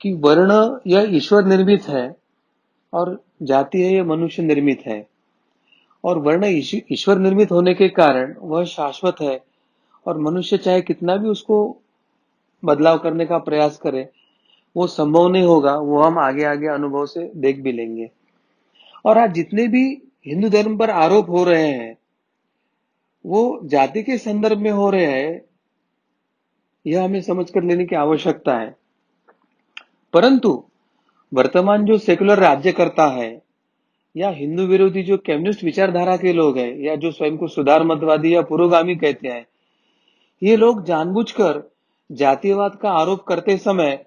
Speaker 2: कि वर्ण यह ईश्वर निर्मित है और जाति है यह मनुष्य निर्मित है। और वर्ण ईश्वर निर्मित होने के कारण वह शाश्वत है, और मनुष्य चाहे कितना भी उसको बदलाव करने का प्रयास करे, वो संभव नहीं होगा। वो हम आगे आगे अनुभव से देख भी लेंगे। और आज जितने भी हिंदू धर्म पर आरोप हो रहे हैं, वो जाति के संदर्भ में हो रहे हैं, यह हमें समझ कर लेने की आवश्यकता है। परंतु वर्तमान जो सेकुलर राज्य करता है, या हिंदू विरोधी जो कम्युनिस्ट विचारधारा के लोग हैं, या जो स्वयं को सुधार मतवादी या पुरोगामी कहते हैं, ये लोग जानबूझकर जातिवाद का आरोप करते समय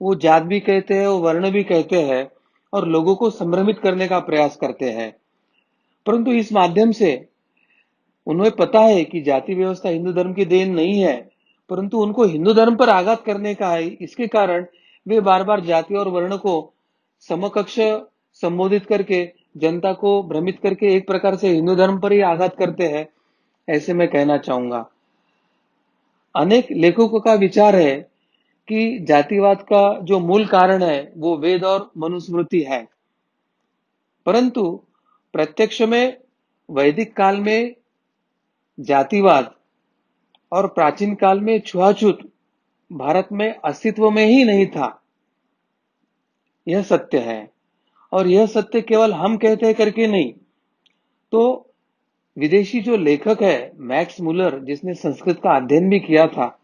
Speaker 2: वो जात भी कहते हैं, वो वर्ण भी कहते हैं, और लोगों को संभ्रमित करने का प्रयास करते हैं। परंतु इस माध्यम से उन्हें पता है कि जाति व्यवस्था हिंदू धर्म की देन नहीं है, परंतु उनको हिंदू धर्म पर आघात करने का है। इसके कारण वे बार बार जाति और वर्ण को समकक्ष संबोधित करके जनता को भ्रमित करके एक प्रकार से हिंदू धर्म पर ही आघात करते हैं, ऐसे मैं कहना चाहूंगा। अनेक लेखकों का विचार है कि जातिवाद का जो मूल कारण है वो वेद और मनुस्मृति है। परंतु प्रत्यक्ष में वैदिक काल में जातिवाद और प्राचीन काल में छुआछूत भारत में अस्तित्व में ही नहीं था, यह सत्य है। और यह सत्य केवल हम कहते हैं करके नहीं, तो विदेशी जो लेखक है मैक्स मुलर, जिसने संस्कृत का अध्ययन भी किया था,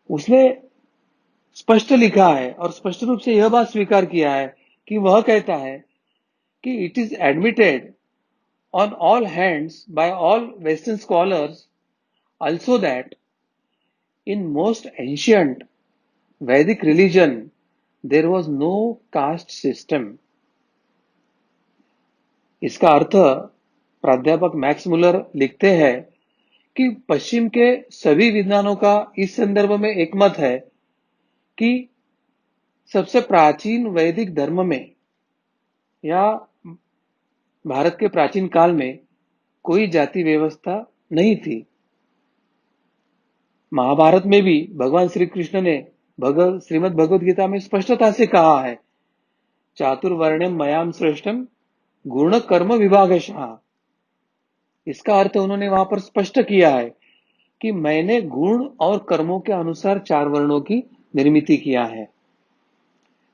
Speaker 2: उसने स्पष्ट लिखा है और स्पष्ट रूप से यह बात स्वीकार किया है कि वह कहता है कि it is admitted on all hands bye all western scholars also that in most ancient Vedic religion there was no caste system। इसका अर्थ प्राध्यापक मैक्स मुलर लिखते हैं कि पश्चिम के सभी विद्वानों का इस संदर्भ में एक मत है कि सबसे प्राचीन वैदिक धर्म में या भारत के प्राचीन काल में कोई जाति व्यवस्था नहीं थी। महाभारत में भी भगवान श्री कृष्ण ने श्रीमद् भगवद गीता में स्पष्टता से कहा है, चातुर्वर्ण्यम मयाम श्रेष्ठम गुण कर्म विभागशः। इसका अर्थ उन्होंने वहां पर स्पष्ट किया है कि मैंने गुण और कर्मों के अनुसार 4 वर्णों की निर्मित किया है।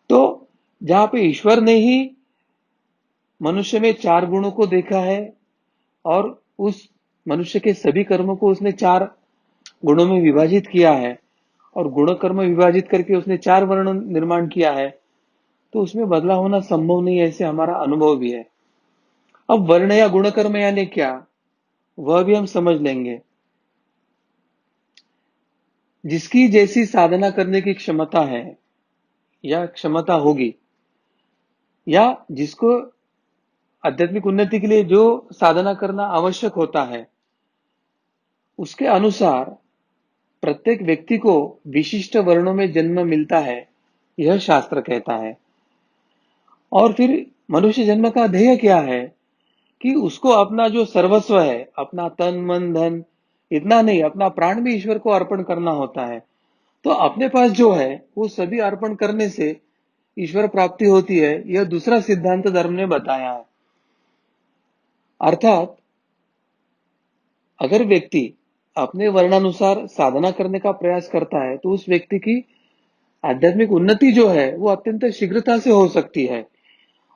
Speaker 2: तो जहां पे ईश्वर ने ही मनुष्य में 4 गुणों को देखा है और उस मनुष्य के सभी कर्मों को उसने 4 गुणों में विभाजित किया है, और गुण कर्म विभाजित करके उसने 4 वर्ण निर्माण किया है, तो उसमें बदलाव होना संभव नहीं है, ऐसे हमारा अनुभव भी है। अब वर्ण या गुण कर्म यानी क्या, वह भी हम समझ लेंगे। जिसकी जैसी साधना करने की क्षमता है या क्षमता होगी, या जिसको आध्यात्मिक उन्नति के लिए जो साधना करना आवश्यक होता है, उसके अनुसार प्रत्येक व्यक्ति को विशिष्ट वर्णों में जन्म मिलता है, यह शास्त्र कहता है। और फिर मनुष्य जन्म का ध्येय क्या है कि उसको अपना जो सर्वस्व है, अपना तन मन धन, इतना नहीं, अपना प्राण भी ईश्वर को अर्पण करना होता है। तो अपने पास जो है वो सभी अर्पण करने से ईश्वर प्राप्ति होती है, यह दूसरा सिद्धांत धर्म ने बताया है। अर्थात अगर व्यक्ति अपने वर्णानुसार साधना करने का प्रयास करता है तो उस व्यक्ति की आध्यात्मिक उन्नति जो है वो अत्यंत शीघ्रता से हो सकती है।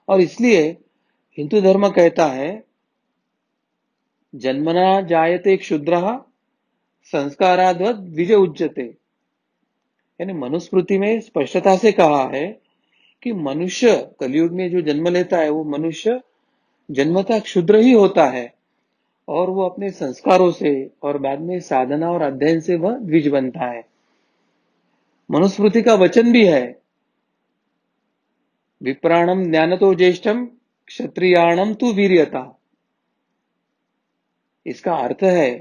Speaker 2: और इसलिए हिंदू धर्म कहता है, जन्मना जायते क्षुद्रः संस्काराद्वत् द्विज उच्यते। यानी मनुस्मृति में स्पष्टता से कहा है कि मनुष्य कलयुग में जो जन्म लेता है वो मनुष्य जन्मतः क्षुद्र ही होता है, और वो अपने संस्कारों से और बाद में साधना और अध्ययन से वह द्विज बनता है। मनुस्मृति का वचन भी है, विप्राणम ज्ञानतो ज्येष्ठम क्षत्रियाणम तु वीर्यता। इसका अर्थ है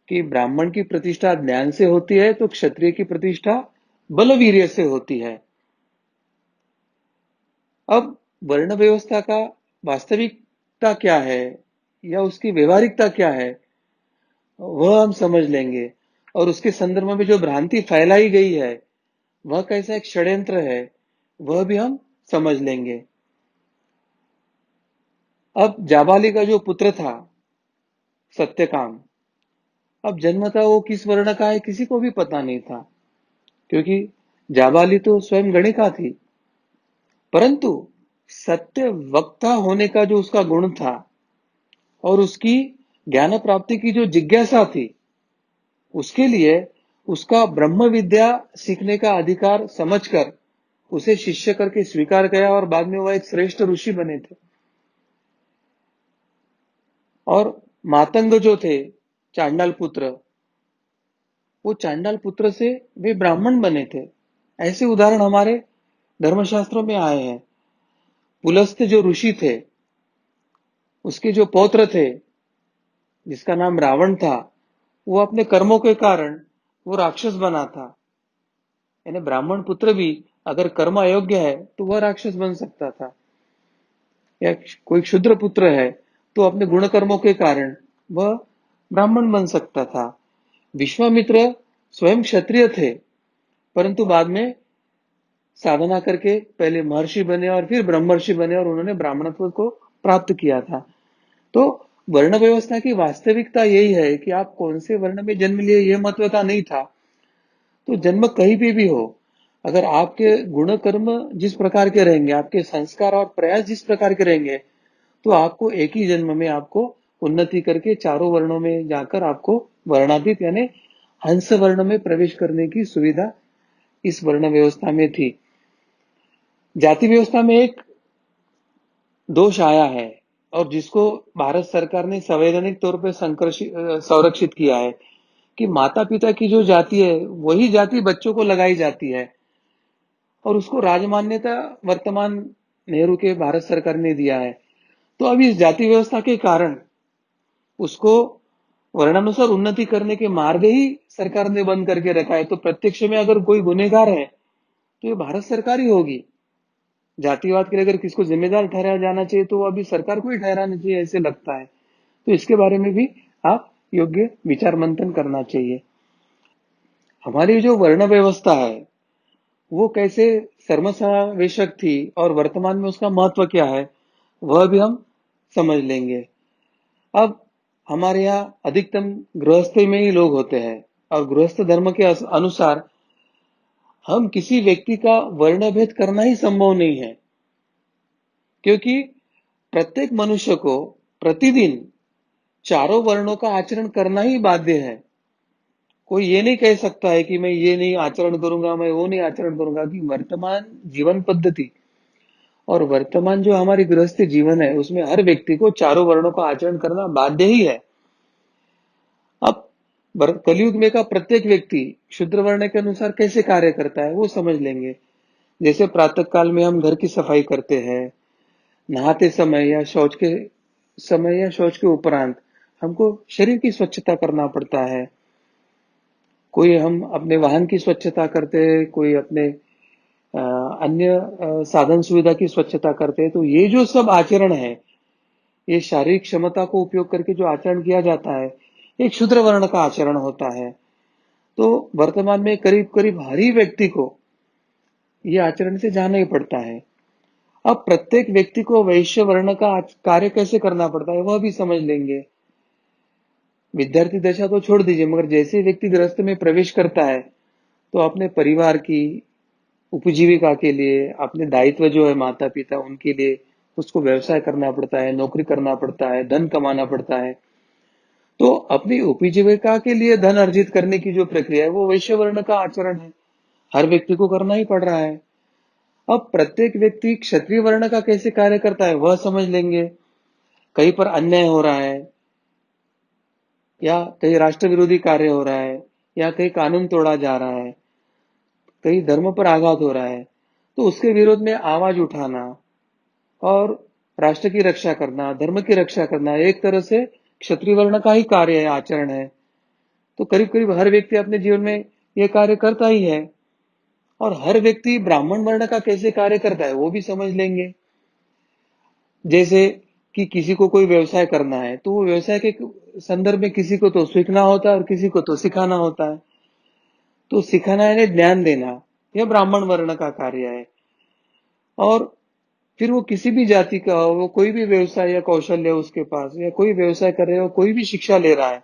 Speaker 2: कि ब्राह्मण की प्रतिष्ठा ज्ञान से होती है तो क्षत्रिय की प्रतिष्ठा बलवीर्य से होती है। अब वर्ण व्यवस्था का वास्तविकता क्या है या उसकी व्यवहारिकता क्या है, वह हम समझ लेंगे। और उसके संदर्भ में जो भ्रांति फैलाई गई है, वह कैसा एक षड्यंत्र है, वह भी हम समझ लेंगे। अब जाबाली का जो पुत्र था सत्यकाम, अब जन्मतः वो किस वर्ण का है किसी को भी पता नहीं था, क्योंकि जाबाली तो स्वयं गणिका थी। परंतु सत्य वक्ता होने का जो उसका गुण था और उसकी ज्ञान प्राप्ति की जो जिज्ञासा थी, उसके लिए उसका ब्रह्म विद्या सीखने का अधिकार समझकर उसे शिष्य करके स्वीकार किया और बाद में वह एक श्रेष्ठ ऋषि बने थे। और मातंग जो थे चांडाल पुत्र, वो चांडाल पुत्र से वे ब्राह्मण बने थे। ऐसे उदाहरण हमारे धर्मशास्त्रों में आए हैं। पुलस्त जो ऋषि थे, उसके जो पौत्र थे जिसका नाम रावण था, वो अपने कर्मों के कारण वो राक्षस बना था। यानी ब्राह्मण पुत्र भी अगर कर्म अयोग्य है तो वह राक्षस बन सकता था। या कोई क्षुद्र पुत्र है तो अपने गुण कर्मों के कारण वह ब्राह्मण बन सकता था। विश्वामित्र स्वयं क्षत्रिय थे, परंतु बाद में साधना करके पहले महर्षि बने और फिर ब्रह्मर्षि बने और उन्होंने ब्राह्मणत्व को प्राप्त किया था। तो वर्ण व्यवस्था की वास्तविकता यही है कि आप कौन से वर्ण में जन्म लिए यह महत्वता नहीं था। तो जन्म कहीं पे भी हो, अगर आपके गुण कर्म जिस प्रकार के रहेंगे, आपके संस्कार और प्रयास जिस प्रकार के रहेंगे, तो आपको एक ही जन्म में आपको उन्नति करके चारों वर्णों में जाकर आपको वर्णातीत यानी हंस वर्ण में प्रवेश करने की सुविधा इस वर्ण व्यवस्था में थी। जाति व्यवस्था में एक दोष आया है और जिसको भारत सरकार ने संवैधानिक तौर पर संरक्षित किया है कि माता पिता की जो जाति है वही जाति बच्चों को लगाई जाती है, और उसको राजमान्यता वर्तमान नेहरू के भारत सरकार ने दिया है। तो अभी इस जाति व्यवस्था के कारण उसको वर्णानुसार उन्नति करने के मार्ग ही सरकार ने बंद करके रखा है। तो प्रत्यक्ष में अगर कोई गुनहगार है तो ये भारत सरकार ही होगी। जातिवाद के लिए अगर किसको जिम्मेदार ठहराया जाना चाहिए तो वो अभी सरकार को ही ठहराना चाहिए, ऐसे लगता है। तो इसके बारे में भी आप योग्य विचार मंथन करना चाहिए। हमारी जो वर्ण व्यवस्था है वो कैसे सर्वसमावेशक थी और वर्तमान में उसका महत्व क्या है, वह भी हम समझ लेंगे। अब हमारे यहाँ अधिकतम गृहस्थी में ही लोग होते हैं और गृहस्थ धर्म के अनुसार हम किसी व्यक्ति का वर्ण भेद करना ही संभव नहीं है, क्योंकि प्रत्येक मनुष्य को प्रतिदिन चारों वर्णों का आचरण करना ही बाध्य है। कोई ये नहीं कह सकता है कि मैं ये नहीं आचरण करूंगा, मैं वो नहीं आचरण करूंगा, कि वर्तमान जीवन पद्धति और वर्तमान जो हमारी गृहस्थ जीवन है उसमें हर व्यक्ति को चारों वर्णों का आचरण करना बाध्य ही है। अब कलयुग में का प्रत्येक व्यक्ति शूद्र वर्ण के अनुसार कैसे कार्य करता है वो समझ लेंगे। जैसे प्रातः काल में हम घर की सफाई करते हैं, नहाते समय या शौच के समय या शौच के उपरांत हमको शरीर की स्वच्छता करना पड़ता है। कोई हम अपने वाहन की स्वच्छता करते हैं, कोई अपने अन्य साधन सुविधा की स्वच्छता करते हैं। तो ये जो सब आचरण है, ये शारीरिक क्षमता को उपयोग करके जो आचरण किया जाता है, एक शूद्र वर्ण का आचरण होता है। तो वर्तमान में करीब करीब हर ही व्यक्ति को ये आचरण से जाना ही पड़ता है। अब प्रत्येक व्यक्ति को वैश्य वर्ण का कार्य कैसे करना पड़ता है वह भी समझ लेंगे। विद्यार्थी दशा तो छोड़ दीजिए, मगर जैसे ही व्यक्ति गृहस्थ में प्रवेश करता है तो अपने परिवार की उपजीविका के लिए, अपने दायित्व जो है माता पिता उनके लिए उसको व्यवसाय करना पड़ता है, नौकरी करना पड़ता है, धन कमाना पड़ता है। तो अपनी उपजीविका के लिए धन अर्जित करने की जो प्रक्रिया है वो वैश्य वर्ण का आचरण है, हर व्यक्ति को करना ही पड़ रहा है। अब प्रत्येक व्यक्ति क्षत्रिय वर्ण का कैसे कार्य करता है वह समझ लेंगे। कहीं पर अन्याय हो रहा है, या कहीं राष्ट्र विरोधी कार्य हो रहा है, या कहीं कानून तोड़ा जा रहा है, कहीं धर्म पर आघात हो रहा है, तो उसके विरोध में आवाज उठाना और राष्ट्र की रक्षा करना, धर्म की रक्षा करना एक तरह से क्षत्रिय वर्ण का ही कार्य है, आचरण है। तो करीब करीब हर व्यक्ति अपने जीवन में यह कार्य करता ही है। और हर व्यक्ति ब्राह्मण वर्ण का कैसे कार्य करता है वो भी समझ लेंगे। जैसे कि किसी को कोई व्यवसाय करना है तो वो व्यवसाय के संदर्भ में किसी को तो सीखना होता है और किसी को तो सिखाना होता है। तो सिखाना यानी ज्ञान देना, यह ब्राह्मण वर्ण का कार्य है। और फिर वो किसी भी जाति का हो, वो कोई भी व्यवसाय या कौशल्य है उसके पास, या कोई व्यवसाय कर रहे हो, कोई भी शिक्षा ले रहा है,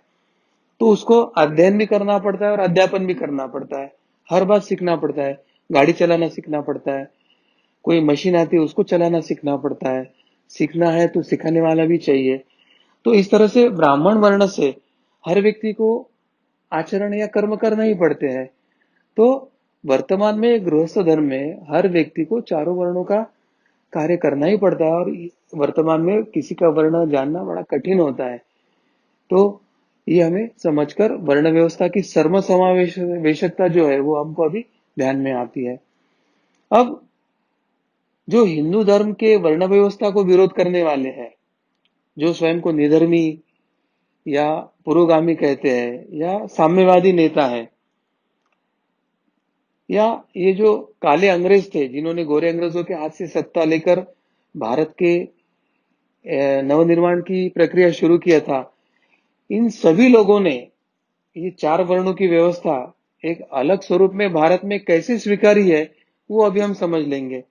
Speaker 2: तो उसको अध्ययन भी करना पड़ता है और अध्यापन भी करना पड़ता है। हर बात सीखना पड़ता है। गाड़ी चलाना सीखना पड़ता है, कोई मशीन आती है उसको चलाना सीखना पड़ता है। सीखना है तो सिखाने वाला भी चाहिए। तो इस तरह से ब्राह्मण वर्ण से हर व्यक्ति को आचरण या कर्म करना ही पड़ते हैं। तो वर्तमान में गृहस्थ धर्म में हर व्यक्ति को चारों वर्णों का कार्य करना ही पड़ता है, और वर्तमान में किसी का वर्ण जानना बड़ा कठिन होता है। तो ये हमें समझकर वर्ण व्यवस्था की सर्व समावेशकता जो है वो हमको अभी ध्यान में आती है। अब जो हिंदू धर्म के वर्ण व्यवस्था को विरोध करने वाले हैं, जो स्वयं को निधर्मी या पुरोगामी कहते हैं, या साम्यवादी नेता है, या ये जो काले अंग्रेज थे जिन्होंने गोरे अंग्रेजों के हाथ से सत्ता लेकर भारत के नवनिर्माण की प्रक्रिया शुरू किया था, इन सभी लोगों ने ये चार वर्णों की व्यवस्था एक अलग स्वरूप में भारत में कैसे स्वीकारी है वो अभी हम समझ लेंगे।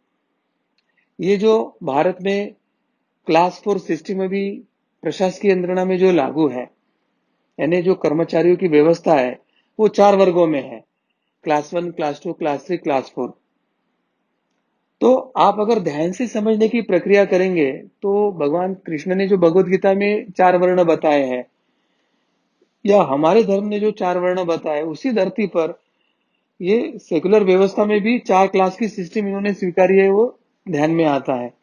Speaker 2: ये जो भारत में क्लास 4 सिस्टम अभी प्रशासकीय यंत्रणा में जो लागू है, यानी जो कर्मचारियों की व्यवस्था है वो चार वर्गों में है, क्लास 1, क्लास 2, क्लास 3, क्लास 4। तो आप अगर ध्यान से समझने की प्रक्रिया करेंगे तो भगवान कृष्ण ने जो भगवत गीता में चार वर्ण बताए हैं, या हमारे धर्म ने जो चार वर्ण बताए, उसी धरती पर ये सेकुलर व्यवस्था में भी चार क्लास की सिस्टम इन्होंने स्वीकारी है, वो ध्यान में आता है।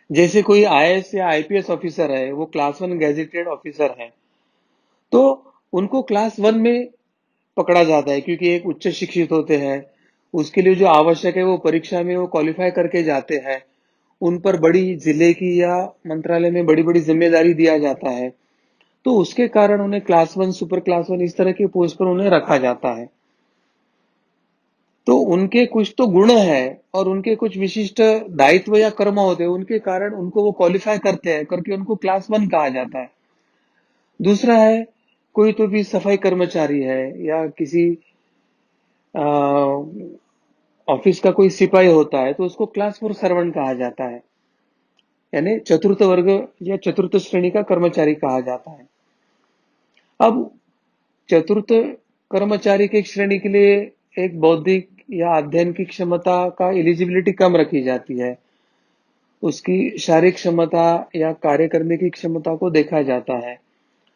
Speaker 2: जैसे कोई आईएएस या आईपीएस ऑफिसर है, वो क्लास 1 गैजेटेड ऑफिसर है, तो उनको क्लास 1 में पकड़ा जाता है क्योंकि एक उच्च शिक्षित होते हैं। उसके लिए जो आवश्यक है वो परीक्षा में वो क्वालिफाई करके जाते हैं। उन पर बड़ी जिले की या मंत्रालय में बड़ी बड़ी जिम्मेदारी दिया जाता है, तो उसके कारण उन्हें क्लास 1, सुपर क्लास 1 इस तरह के पोस्ट पर उन्हें रखा जाता है। तो उनके कुछ तो गुण है और उनके कुछ विशिष्ट दायित्व या कर्म होते हैं, उनके कारण उनको वो क्वालिफाई करते हैं करके उनको क्लास 1 कहा जाता है। दूसरा है, कोई तो भी सफाई कर्मचारी है या किसी ऑफिस का कोई सिपाही होता है तो उसको क्लास 4 सर्वेंट कहा जाता है, यानी चतुर्थ वर्ग या चतुर्थ श्रेणी का कर्मचारी कहा जाता है। अब चतुर्थ कर्मचारी की श्रेणी के लिए एक बौद्धिक या अध्ययन की क्षमता का एलिजिबिलिटी कम रखी जाती है। उसकी शारीरिक क्षमता या कार्य करने की क्षमता को देखा जाता है,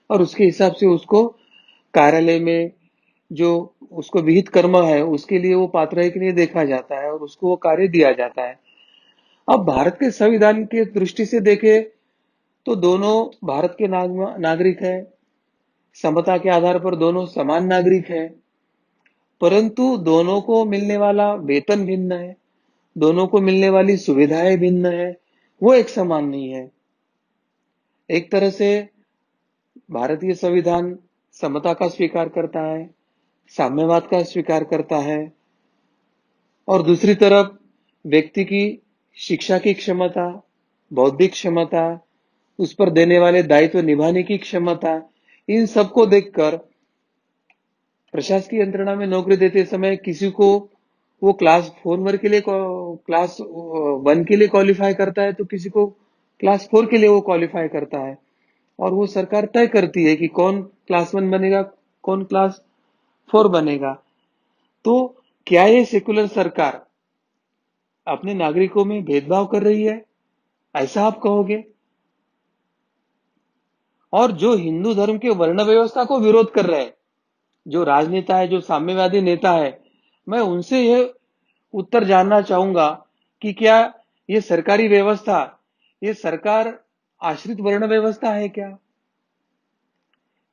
Speaker 2: और उसके हिसाब से उसको कार्यालय में जो उसको विहित कर्म है उसके लिए वो पात्र है कि नहीं देखा जाता है, और उसको वो कार्य दिया जाता है। अब भारत के संविधान की दृष्टि से देखें तो दोनों भारत के नागरिक हैं, समता के आधार पर दोनों समान नागरिक हैं, परंतु दोनों को मिलने वाला वेतन भिन्न है, दोनों को मिलने वाली सुविधाएं भिन्न है, वो एक समान नहीं है। एक तरह से भारतीय संविधान समता का स्वीकार करता है, साम्यवाद का स्वीकार करता है, और दूसरी तरफ व्यक्ति की शिक्षा की क्षमता, बौद्धिक क्षमता, उस पर देने वाले दायित्व निभाने की क्षमता, इन सबको देखकर प्रशासकीय यंत्रणा में नौकरी देते समय किसी को वो क्लास 4 के लिए क्लास 1 के लिए क्वालिफाई करता है, तो किसी को क्लास 4 के लिए वो क्वालिफाई करता है, और वो सरकार तय करती है कि कौन क्लास 1 बनेगा, कौन क्लास 4 बनेगा। तो क्या ये सेकुलर सरकार अपने नागरिकों में भेदभाव कर रही है, ऐसा आप कहोगे? और जो हिंदू धर्म के वर्ण व्यवस्था को विरोध कर रहे हैं, जो राजनेता है, जो साम्यवादी नेता है, मैं उनसे यह उत्तर जानना चाहूंगा कि क्या ये सरकारी व्यवस्था, ये सरकार आश्रित वर्ण व्यवस्था है क्या?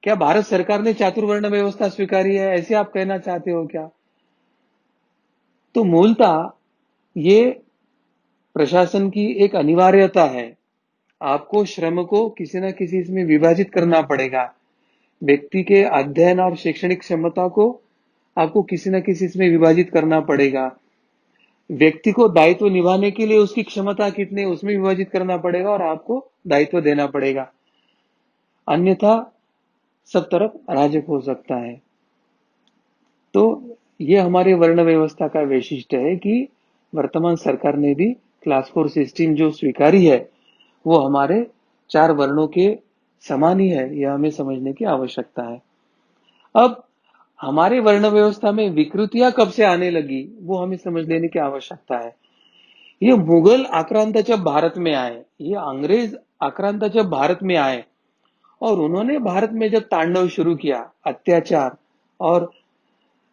Speaker 2: क्या भारत सरकार ने चातुर्वर्ण व्यवस्था स्वीकारी है, ऐसे आप कहना चाहते हो क्या? तो मूलतः ये प्रशासन की एक अनिवार्यता है। आपको श्रम को किसी न किसी इसमें विभाजित करना पड़ेगा। व्यक्ति के अध्ययन और शैक्षणिक क्षमता को आपको किसी न किसी इसमें विभाजित करना पड़ेगा। व्यक्ति को दायित्व निभाने के लिए उसकी क्षमता कितनी है, उसमें विभाजित करना पड़ेगा और आपको दायित्व देना पड़ेगा। अन्यथा सब तरफ अराजक हो सकता है। तो ये हमारे वर्ण व्यवस्था का वैशिष्ट्य है कि वर्तमान सरकार ने भी क्लास 4 सिस्टम जो स्वीकारी है, वो हमारे 4 वर्णों के समान ही है, यह हमें समझने की आवश्यकता है। अब हमारे वर्ण व्यवस्था में विकृतियां कब से आने लगी, वो हमें समझ लेने की आवश्यकता है। ये मुगल आक्रांत जब भारत में आए, ये अंग्रेज आक्रांत जब भारत में आए और उन्होंने भारत में जब तांडव शुरू किया, अत्याचार और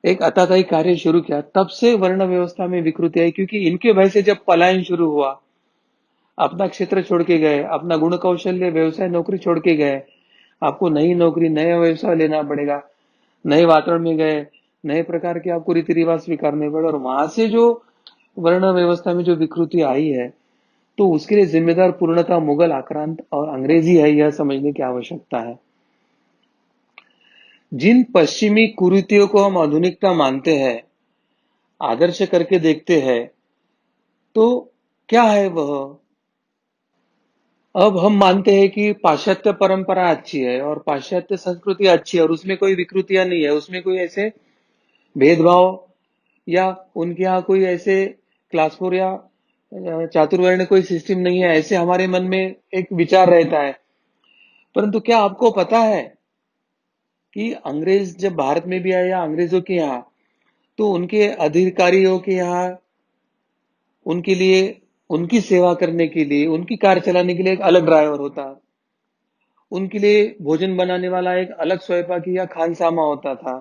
Speaker 2: एक अताताई कार्य शुरू किया, तब से वर्ण व्यवस्था में विकृति आई, क्योंकि इनके भय से जब पलायन शुरू हुआ, अपना क्षेत्र छोड़ के गए, अपना गुण कौशल्य व्यवसाय नौकरी छोड़ के गए, आपको नई नौकरी नया व्यवसाय लेना पड़ेगा, नए वातावरण में गए, नए प्रकार के आपको रीति रिवाज स्वीकारने पड़े, और वहां से जो वर्ण व्यवस्था में जो विकृति आई है, तो उसके लिए जिम्मेदार पूर्णतः मुगल आक्रांत और अंग्रेजी है, यह समझने की आवश्यकता है। जिन पश्चिमी कुरीतियों को हम आधुनिकता मानते हैं, आदर्श करके देखते हैं, तो क्या है वह? अब हम मानते हैं कि पाश्चात्य परंपरा अच्छी है और पाश्चात्य संस्कृति अच्छी है और उसमें कोई विकृतियां नहीं है, उसमें कोई ऐसे भेदभाव या उनके यहाँ कोई ऐसे क्लास 4 या चातुर्वर्ण कोई सिस्टम नहीं है, ऐसे हमारे मन में एक विचार रहता है। परंतु क्या आपको पता है कि अंग्रेज जब भारत में भी आए या अंग्रेजों के यहाँ, तो उनके अधिकारियों के यहाँ उनके लिए, उनकी सेवा करने के लिए, उनकी कार चलाने के लिए एक अलग ड्राइवर होता, उनके लिए भोजन बनाने वाला एक अलग स्वयंपाकी या खानसामा होता था।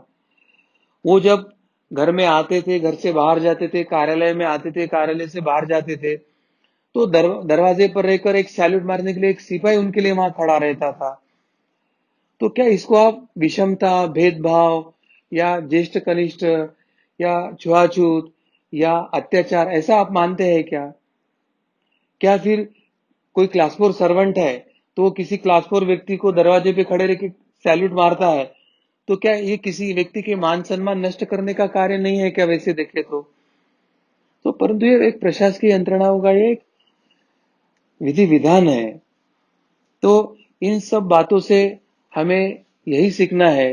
Speaker 2: वो जब घर में आते थे, घर से बाहर जाते थे, कार्यालय में आते थे, कार्यालय से बाहर जाते थे, तो दरवाजे पर रहकर एक सैल्यूट मारने के लिए एक सिपाही उनके लिए वहां खड़ा रहता था। तो क्या इसको आप विषमता, भेदभाव या ज्येष्ठ कनिष्ठ या छुआछूत या अत्याचार ऐसा आप मानते हैं क्या? क्या फिर कोई क्लास 4 सर्वेंट है तो वो किसी क्लास 4 व्यक्ति को दरवाजे पे खड़े रह के सैल्यूट मारता है, तो क्या ये किसी व्यक्ति के मान सम्मान नष्ट करने का कार्य नहीं है क्या? वैसे देखे तो परंतु ये एक प्रशासकीय यंत्रणाओं का ये एक विधि विधान है। तो इन सब बातों से हमें यही सीखना है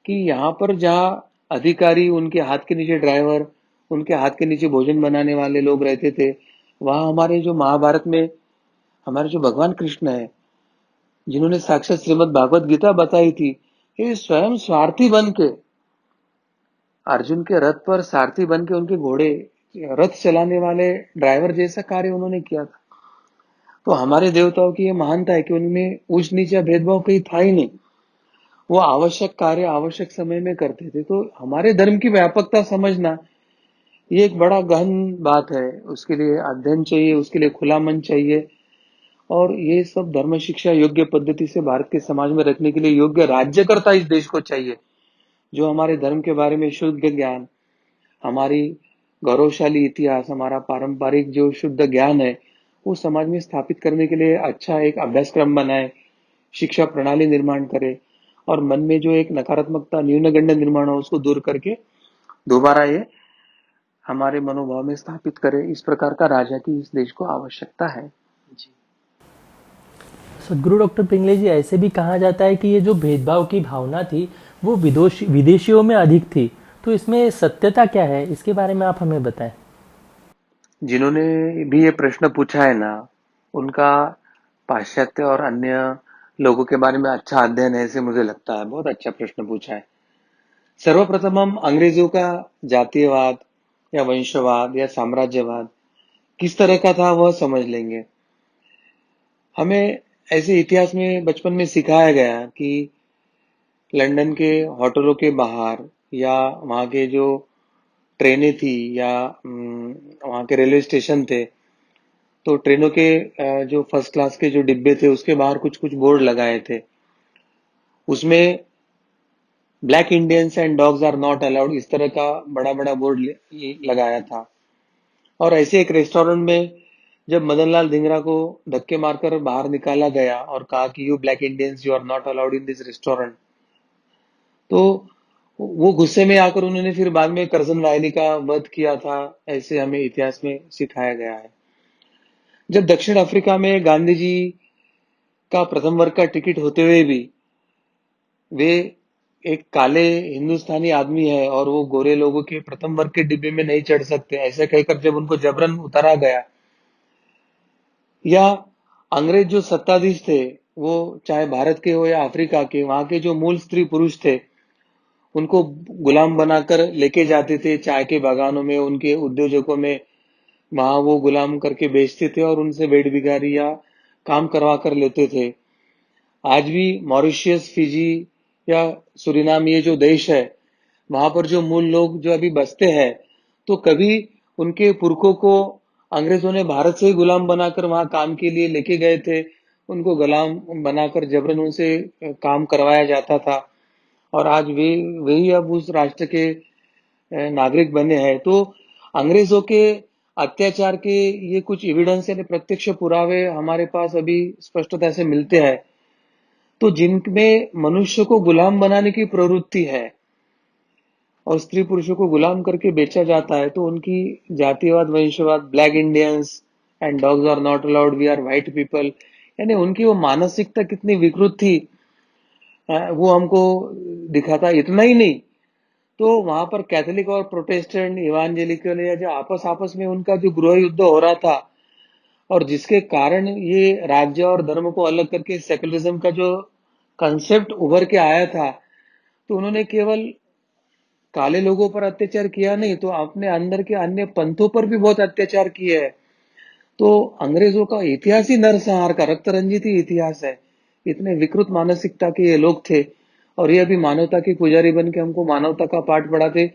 Speaker 2: कि यहाँ पर जहाँ अधिकारी, उनके हाथ के नीचे ड्राइवर, उनके हाथ के नीचे भोजन बनाने वाले लोग रहते थे, वहां हमारे जो महाभारत में हमारे जो भगवान कृष्ण है, जिन्होंने साक्षात श्रीमद् भागवत गीता बताई थी, ये स्वयं स्वार्थी बन के अर्जुन के रथ पर सारथी बन के उनके घोड़े, रथ चलाने वाले ड्राइवर जैसा कार्य उन्होंने किया था। तो हमारे देवताओं की ये महानता है कि उनमें ऊंच नीच या भेदभाव कहीं था ही नहीं, वो आवश्यक कार्य आवश्यक समय में करते थे। तो हमारे धर्म की व्यापकता समझना ये एक बड़ा गहन बात है, उसके लिए अध्ययन चाहिए, उसके लिए खुला मन चाहिए, और ये सब धर्म शिक्षा योग्य पद्धति से भारत के समाज में रखने के लिए योग्य राज्यकर्ता इस देश को चाहिए, जो हमारे धर्म के बारे में शुद्ध ज्ञान, हमारी गौरवशाली इतिहास, हमारा पारंपरिक जो शुद्ध ज्ञान है, वो समाज में स्थापित करने के लिए अच्छा एक अभ्यासक्रम बनाए, शिक्षा प्रणाली निर्माण करे और मन में जो एक नकारात्मकता, न्यूनगंड निर्माण हो, उसको दूर करके दोबारा ये हमारे मनोभाव में स्थापित करे। इस प्रकार का राजा की इस देश को आवश्यकता है।
Speaker 1: सदगुरु डॉक्टर पिंगले जी, ऐसे भी कहा जाता है कि ये जो भेदभाव की भावना थी वो विदेशियों में अधिक थी, तो इसमें सत्यता क्या है, इसके बारे में आप हमें बताएं।
Speaker 2: जिन्होंने भी ये प्रश्न पूछा है ना, उनका पाश्चात्य और अन्य लोगों के बारे में अच्छा अध्ययन है, ऐसे मुझे लगता है। बहुत अच्छा प्रश्न पूछा है। सर्वप्रथम हम अंग्रेजों का जातीयवाद या वंशवाद या साम्राज्यवाद किस तरह का था वह समझ लेंगे। हमें ऐसे इतिहास में बचपन में सिखाया गया कि लंदन के होटलों के बाहर या वहाँ के जो ट्रेनें थी या वहाँ के रेलवे स्टेशन थे, तो ट्रेनों के जो फर्स्ट क्लास के जो डिब्बे थे उसके बाहर कुछ कुछ बोर्ड लगाए थे। उसमें black Indians and dogs are not allowed, इस तरह का बड़ा बड़ा बोर्ड लगाया था। और ऐसे एक रेस्टोरेंट में जब मदनलाल धिंगरा को धक्के मारकर बाहर निकाला गया और कहा कि you black Indians, you are not allowed in this restaurant, तो वो गुस्से में आकर उन्होंने फिर बाद में करजन वाहिनी का वध किया था, ऐसे हमें इतिहास में सिखाया गया है। जब दक्षिण अफ्रीका में गांधी जी का प्रथम वर्ग का टिकट होते हुए भी वे एक काले हिंदुस्तानी आदमी है और वो गोरे लोगों के प्रथम वर्ग के डिब्बे में नहीं चढ़ सकते, ऐसे कहकर जब उनको जबरन उतारा गया, या अंग्रेज जो सत्ताधीश थे, वो चाहे भारत के हो या अफ्रीका के, वहां के जो मूल स्त्री पुरुष थे उनको गुलाम बनाकर लेके जाते थे चाय के बागानों में, उनके उद्योजकों में, वहां वो गुलाम करके बेचते थे और उनसे भेड़ भिखारी या काम करवा कर लेते थे। आज भी मॉरिशियस, फिजी या सुरिनाम, ये जो देश है, वहां पर जो मूल लोग जो अभी बसते हैं, तो कभी उनके पुरखों को अंग्रेजों ने भारत से ही गुलाम बनाकर वहां काम के लिए लेके गए थे, उनको गुलाम बनाकर जबरन उनसे काम करवाया जाता था और आज वे वही अब उस राष्ट्र के नागरिक बने हैं। तो अंग्रेजों के अत्याचार के ये कुछ एविडेंस यानी प्रत्यक्ष पुरावे हमारे पास अभी स्पष्टता से मिलते हैं, तो जिनमें मनुष्य को गुलाम बनाने की प्रवृत्ति है और स्त्री पुरुषों को गुलाम करके बेचा जाता है, तो उनकी जातिवाद, वंशवाद, black Indians and dogs are not allowed, we are white people, यानी उनकी वो मानसिकता कितनी विकृत थी, वो हमको दिखाता। इतना ही नहीं, तो वहां पर कैथोलिक और प्रोटेस्टेंट, इवांजेलिकल या जो आपस आपस में उनका जो गृह युद्ध हो रहा था और जिसके कारण ये राज्य और धर्म को अलग करके सेकुलरिज्म का जो कंसेप्ट उभर के आया था, तो उन्होंने केवल काले लोगों पर अत्याचार किया नहीं, तो अपने अंदर के अन्य पंथों पर भी बहुत अत्याचार किए है। तो अंग्रेजों का इतिहास ही नरसंहार का, रक्त रंजित ही इतिहास है। इतने विकृत मानसिकता के ये लोग थे और ये अभी मानवता के पुजारी बन के हमको मानवता का पाठ पढ़ाते,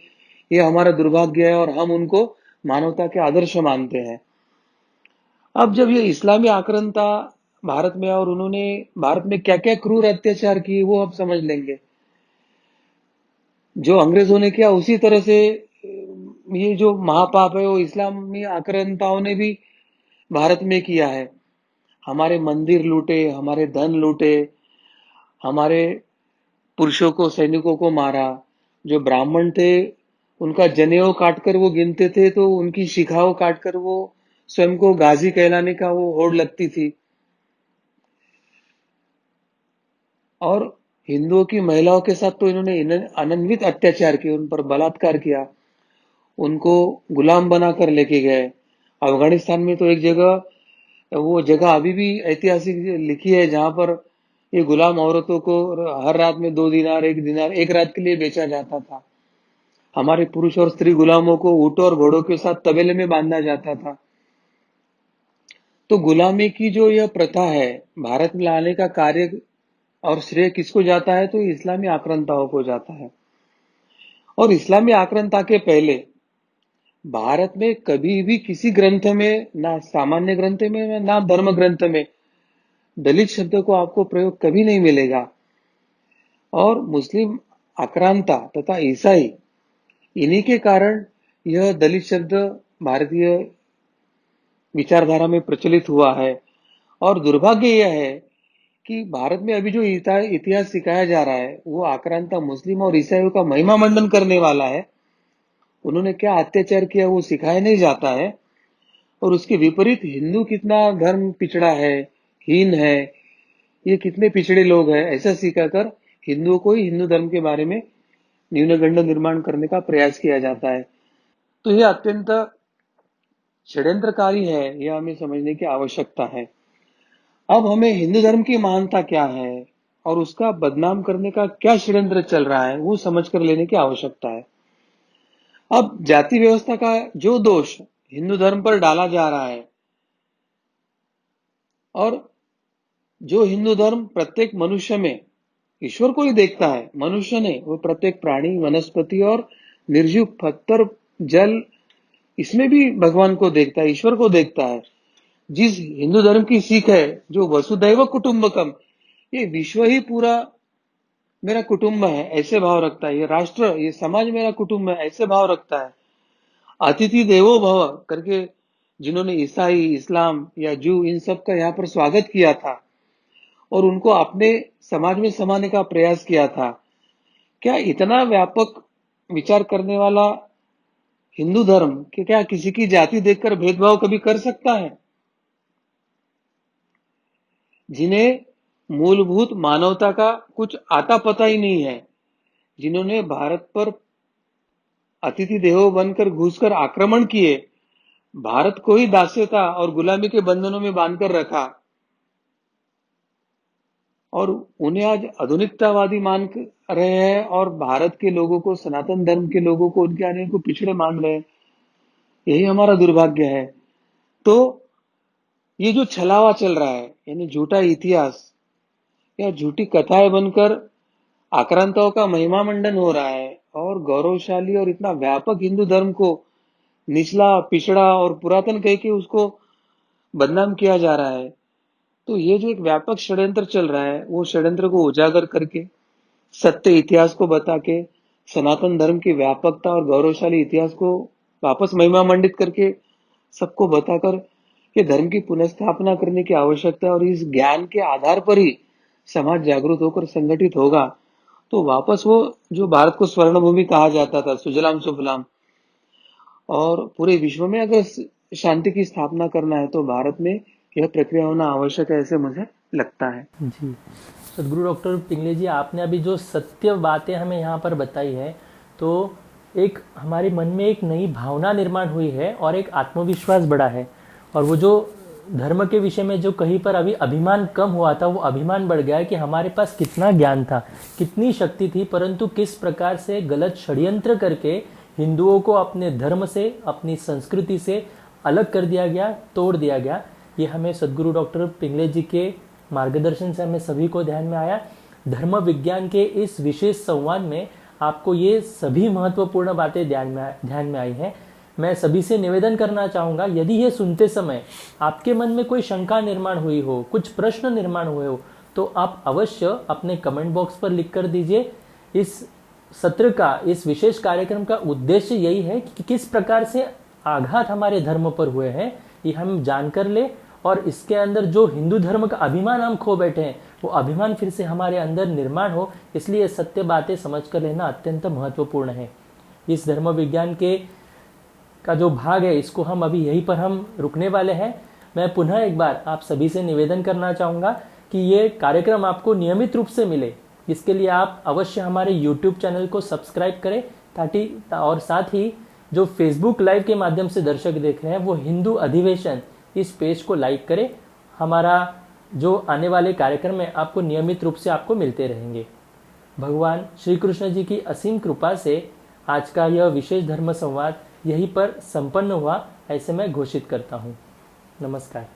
Speaker 2: ये हमारा दुर्भाग्य है और हम उनको मानवता के आदर्श मानते हैं। अब जब ये इस्लामी आक्रांता भारत में और उन्होंने भारत में क्या क्या क्रूर अत्याचार किए वो अब समझ लेंगे। जो अंग्रेजों ने किया उसी तरह से ये जो महापाप है वो इस्लामी आक्रांताओं ने भी भारत में किया है। हमारे मंदिर लूटे, हमारे धन लूटे, हमारे पुरुषों को, सैनिकों को मारा। जो ब्राह्मण थे उनका जनेऊ काटकर वो गिनते थे, तो उनकी शिखाओं काटकर वो स्वयं को गाजी कहलाने का वो होड़ लगती थी। और हिंदुओं की महिलाओं के साथ तो इन्होंने अनन्वित अत्याचार किए, उन पर बलात्कार किया, उनको गुलाम बनाकर लेके गए। अफगानिस्तान में तो एक जगह, वो जगह अभी भी ऐतिहासिक लिखी है जहां पर ये गुलाम औरतों को हर रात में 2 दिनार, 1 दिनार, एक रात के लिए बेचा जाता था। हमारे पुरुष और स्त्री गुलामों को ऊंटों और घोड़ों के साथ तबेले में बांधा जाता था। तो गुलामी की जो यह प्रथा है, भारत में लाने का कार्य और श्रेय किसको जाता है, तो इस्लामी आक्रांताओं को जाता है। और इस्लामी आक्रांता के पहले भारत में कभी भी किसी ग्रंथ में, ना सामान्य ग्रंथ में ना धर्म ग्रंथ में, दलित शब्द को आपको प्रयोग कभी नहीं मिलेगा। और मुस्लिम आक्रांता तथा ईसाई, इन्हीं के कारण यह दलित शब्द भारतीय विचारधारा में प्रचलित हुआ है और दुर्भाग्य यह है कि भारत में अभी जो इतिहास सिखाया जा रहा है वो आक्रांता मुस्लिम और ईसाइयों का महिमा मंडन करने वाला है। उन्होंने क्या अत्याचार किया वो सिखाया नहीं जाता है और उसके विपरीत हिंदू कितना धर्म पिछड़ा है, हीन है, ये कितने पिछड़े लोग हैं, ऐसा सिखाकर हिंदुओं को ही हिंदू धर्म के बारे में न्यूनगंड निर्माण करने का प्रयास किया जाता है। तो यह अत्यंत षड्यंत्रकारी है, यह हमें समझने की आवश्यकता है। अब हमें हिंदू धर्म की महानता क्या है और उसका बदनाम करने का क्या षड्यंत्र चल रहा है वो समझ कर लेने की आवश्यकता है। अब जाति व्यवस्था का जो दोष हिंदू धर्म पर डाला जा रहा है और जो हिंदू धर्म प्रत्येक मनुष्य में ईश्वर को ही देखता है, मनुष्य ने, वो प्रत्येक प्राणी, वनस्पति और निर्जीव पत्थर, जल, इसमें भी भगवान को देखता है, ईश्वर को देखता है। जिस हिंदू धर्म की सीख है जो वसुधैव कुटुंबकम, ये विश्व ही पूरा मेरा कुटुंब है ऐसे भाव रखता है, ये राष्ट्र, ये समाज मेरा कुटुंब है ऐसे भाव रखता है। अतिथि देवो भव करके जिन्होंने ईसाई, इस्लाम या जू इन सब का यहाँ पर स्वागत किया था और उनको अपने समाज में समाने का प्रयास किया था, क्या इतना व्यापक विचार करने वाला हिंदू धर्म कि क्या किसी की जाति देखकर भेदभाव कभी कर सकता है? जिन्हें मूलभूत मानवता का कुछ आता पता ही नहीं है, जिन्होंने भारत पर अतिथि देवो बनकर घुसकर आक्रमण किए, भारत को ही दास्यता और गुलामी के बंधनों में बांधकर रखा और उन्हें आज आधुनिकतावादी मान रहे हैं और भारत के लोगों को, सनातन धर्म के लोगों को, उनके आने को पिछड़े मान रहे हैं। यही हमारा दुर्भाग्य है। तो ये जो छलावा चल रहा है, यानी झूठा इतिहास या झूठी कथाएं बनकर आक्रांताओं का महिमा मंडन हो रहा है और गौरवशाली और इतना व्यापक हिंदू धर्म को निचला, पिछड़ा और पुरातन कह के उसको बदनाम किया जा रहा है। तो ये जो एक व्यापक षड्यंत्र चल रहा है, वो षड्यंत्र को उजागर करके, सत्य इतिहास को बता के, सनातन धर्म की व्यापकता और गौरवशाली इतिहास को वापस महिमा मंडित करके सबको बताकर ये धर्म की पुनर्स्थापना करने की आवश्यकता है और इस ज्ञान के आधार पर ही समाज जागरूक होकर संगठित होगा तो वापस वो जो भारत को स्वर्ण भूमि कहा जाता था, सुजलाम सुफलाम, और पूरे विश्व में अगर शांति की स्थापना करना है तो भारत में यह प्रक्रिया होना आवश्यक है, ऐसे मुझे लगता है।
Speaker 1: जी, सदगुरु डॉक्टर पिंगले जी, आपने अभी जो सत्य बातें हमें यहाँ पर बताई है, तो एक हमारे मन में एक नई भावना निर्माण हुई है और एक आत्मविश्वास बढ़ा है। और वो जो धर्म के विषय में जो कहीं पर अभी अभिमान कम हुआ था, वो अभिमान बढ़ गया है कि हमारे पास कितना ज्ञान था, कितनी शक्ति थी, परंतु किस प्रकार से गलत षड्यंत्र करके हिंदुओं को अपने धर्म से, अपनी संस्कृति से अलग कर दिया गया, तोड़ दिया गया। ये हमें सदगुरु डॉक्टर पिंगले जी के मार्गदर्शन से हमें सभी को ध्यान में आया। धर्म विज्ञान के इस विशेष संवाद में आपको ये सभी महत्वपूर्ण बातें ध्यान में आई हैं। मैं सभी से निवेदन करना चाहूँगा, यदि ये सुनते समय आपके मन में कोई शंका निर्माण हुई हो, कुछ प्रश्न निर्माण हुए हो, तो आप अवश्य अपने कमेंट बॉक्स पर लिख कर दीजिए। इस सत्र का, इस विशेष कार्यक्रम का उद्देश्य यही है कि किस प्रकार से आघात हमारे धर्म पर हुए हैं ये हम जानकर ले और इसके अंदर जो हिंदू धर्म का अभिमान हम खो बैठे हैं वो अभिमान फिर से हमारे अंदर निर्माण हो। इसलिए सत्य बातें समझ कर लेना अत्यंत महत्वपूर्ण है। इस धर्म विज्ञान के का जो भाग है इसको हम अभी यहीं पर हम रुकने वाले हैं। मैं पुनः एक बार आप सभी से निवेदन करना चाहूँगा कि ये कार्यक्रम आपको नियमित रूप से मिले, इसके लिए आप अवश्य हमारे YouTube चैनल को सब्सक्राइब करें ताकि, और साथ ही जो Facebook लाइव के माध्यम से दर्शक देख रहे हैं वो हिंदू अधिवेशन इस पेज को लाइक करें। हमारा जो आने वाले कार्यक्रम है आपको नियमित रूप से आपको मिलते रहेंगे। भगवान श्री कृष्ण जी की असीम कृपा से आज का यह विशेष धर्म संवाद यहीं पर संपन्न हुआ, ऐसे मैं घोषित करता हूँ। नमस्कार।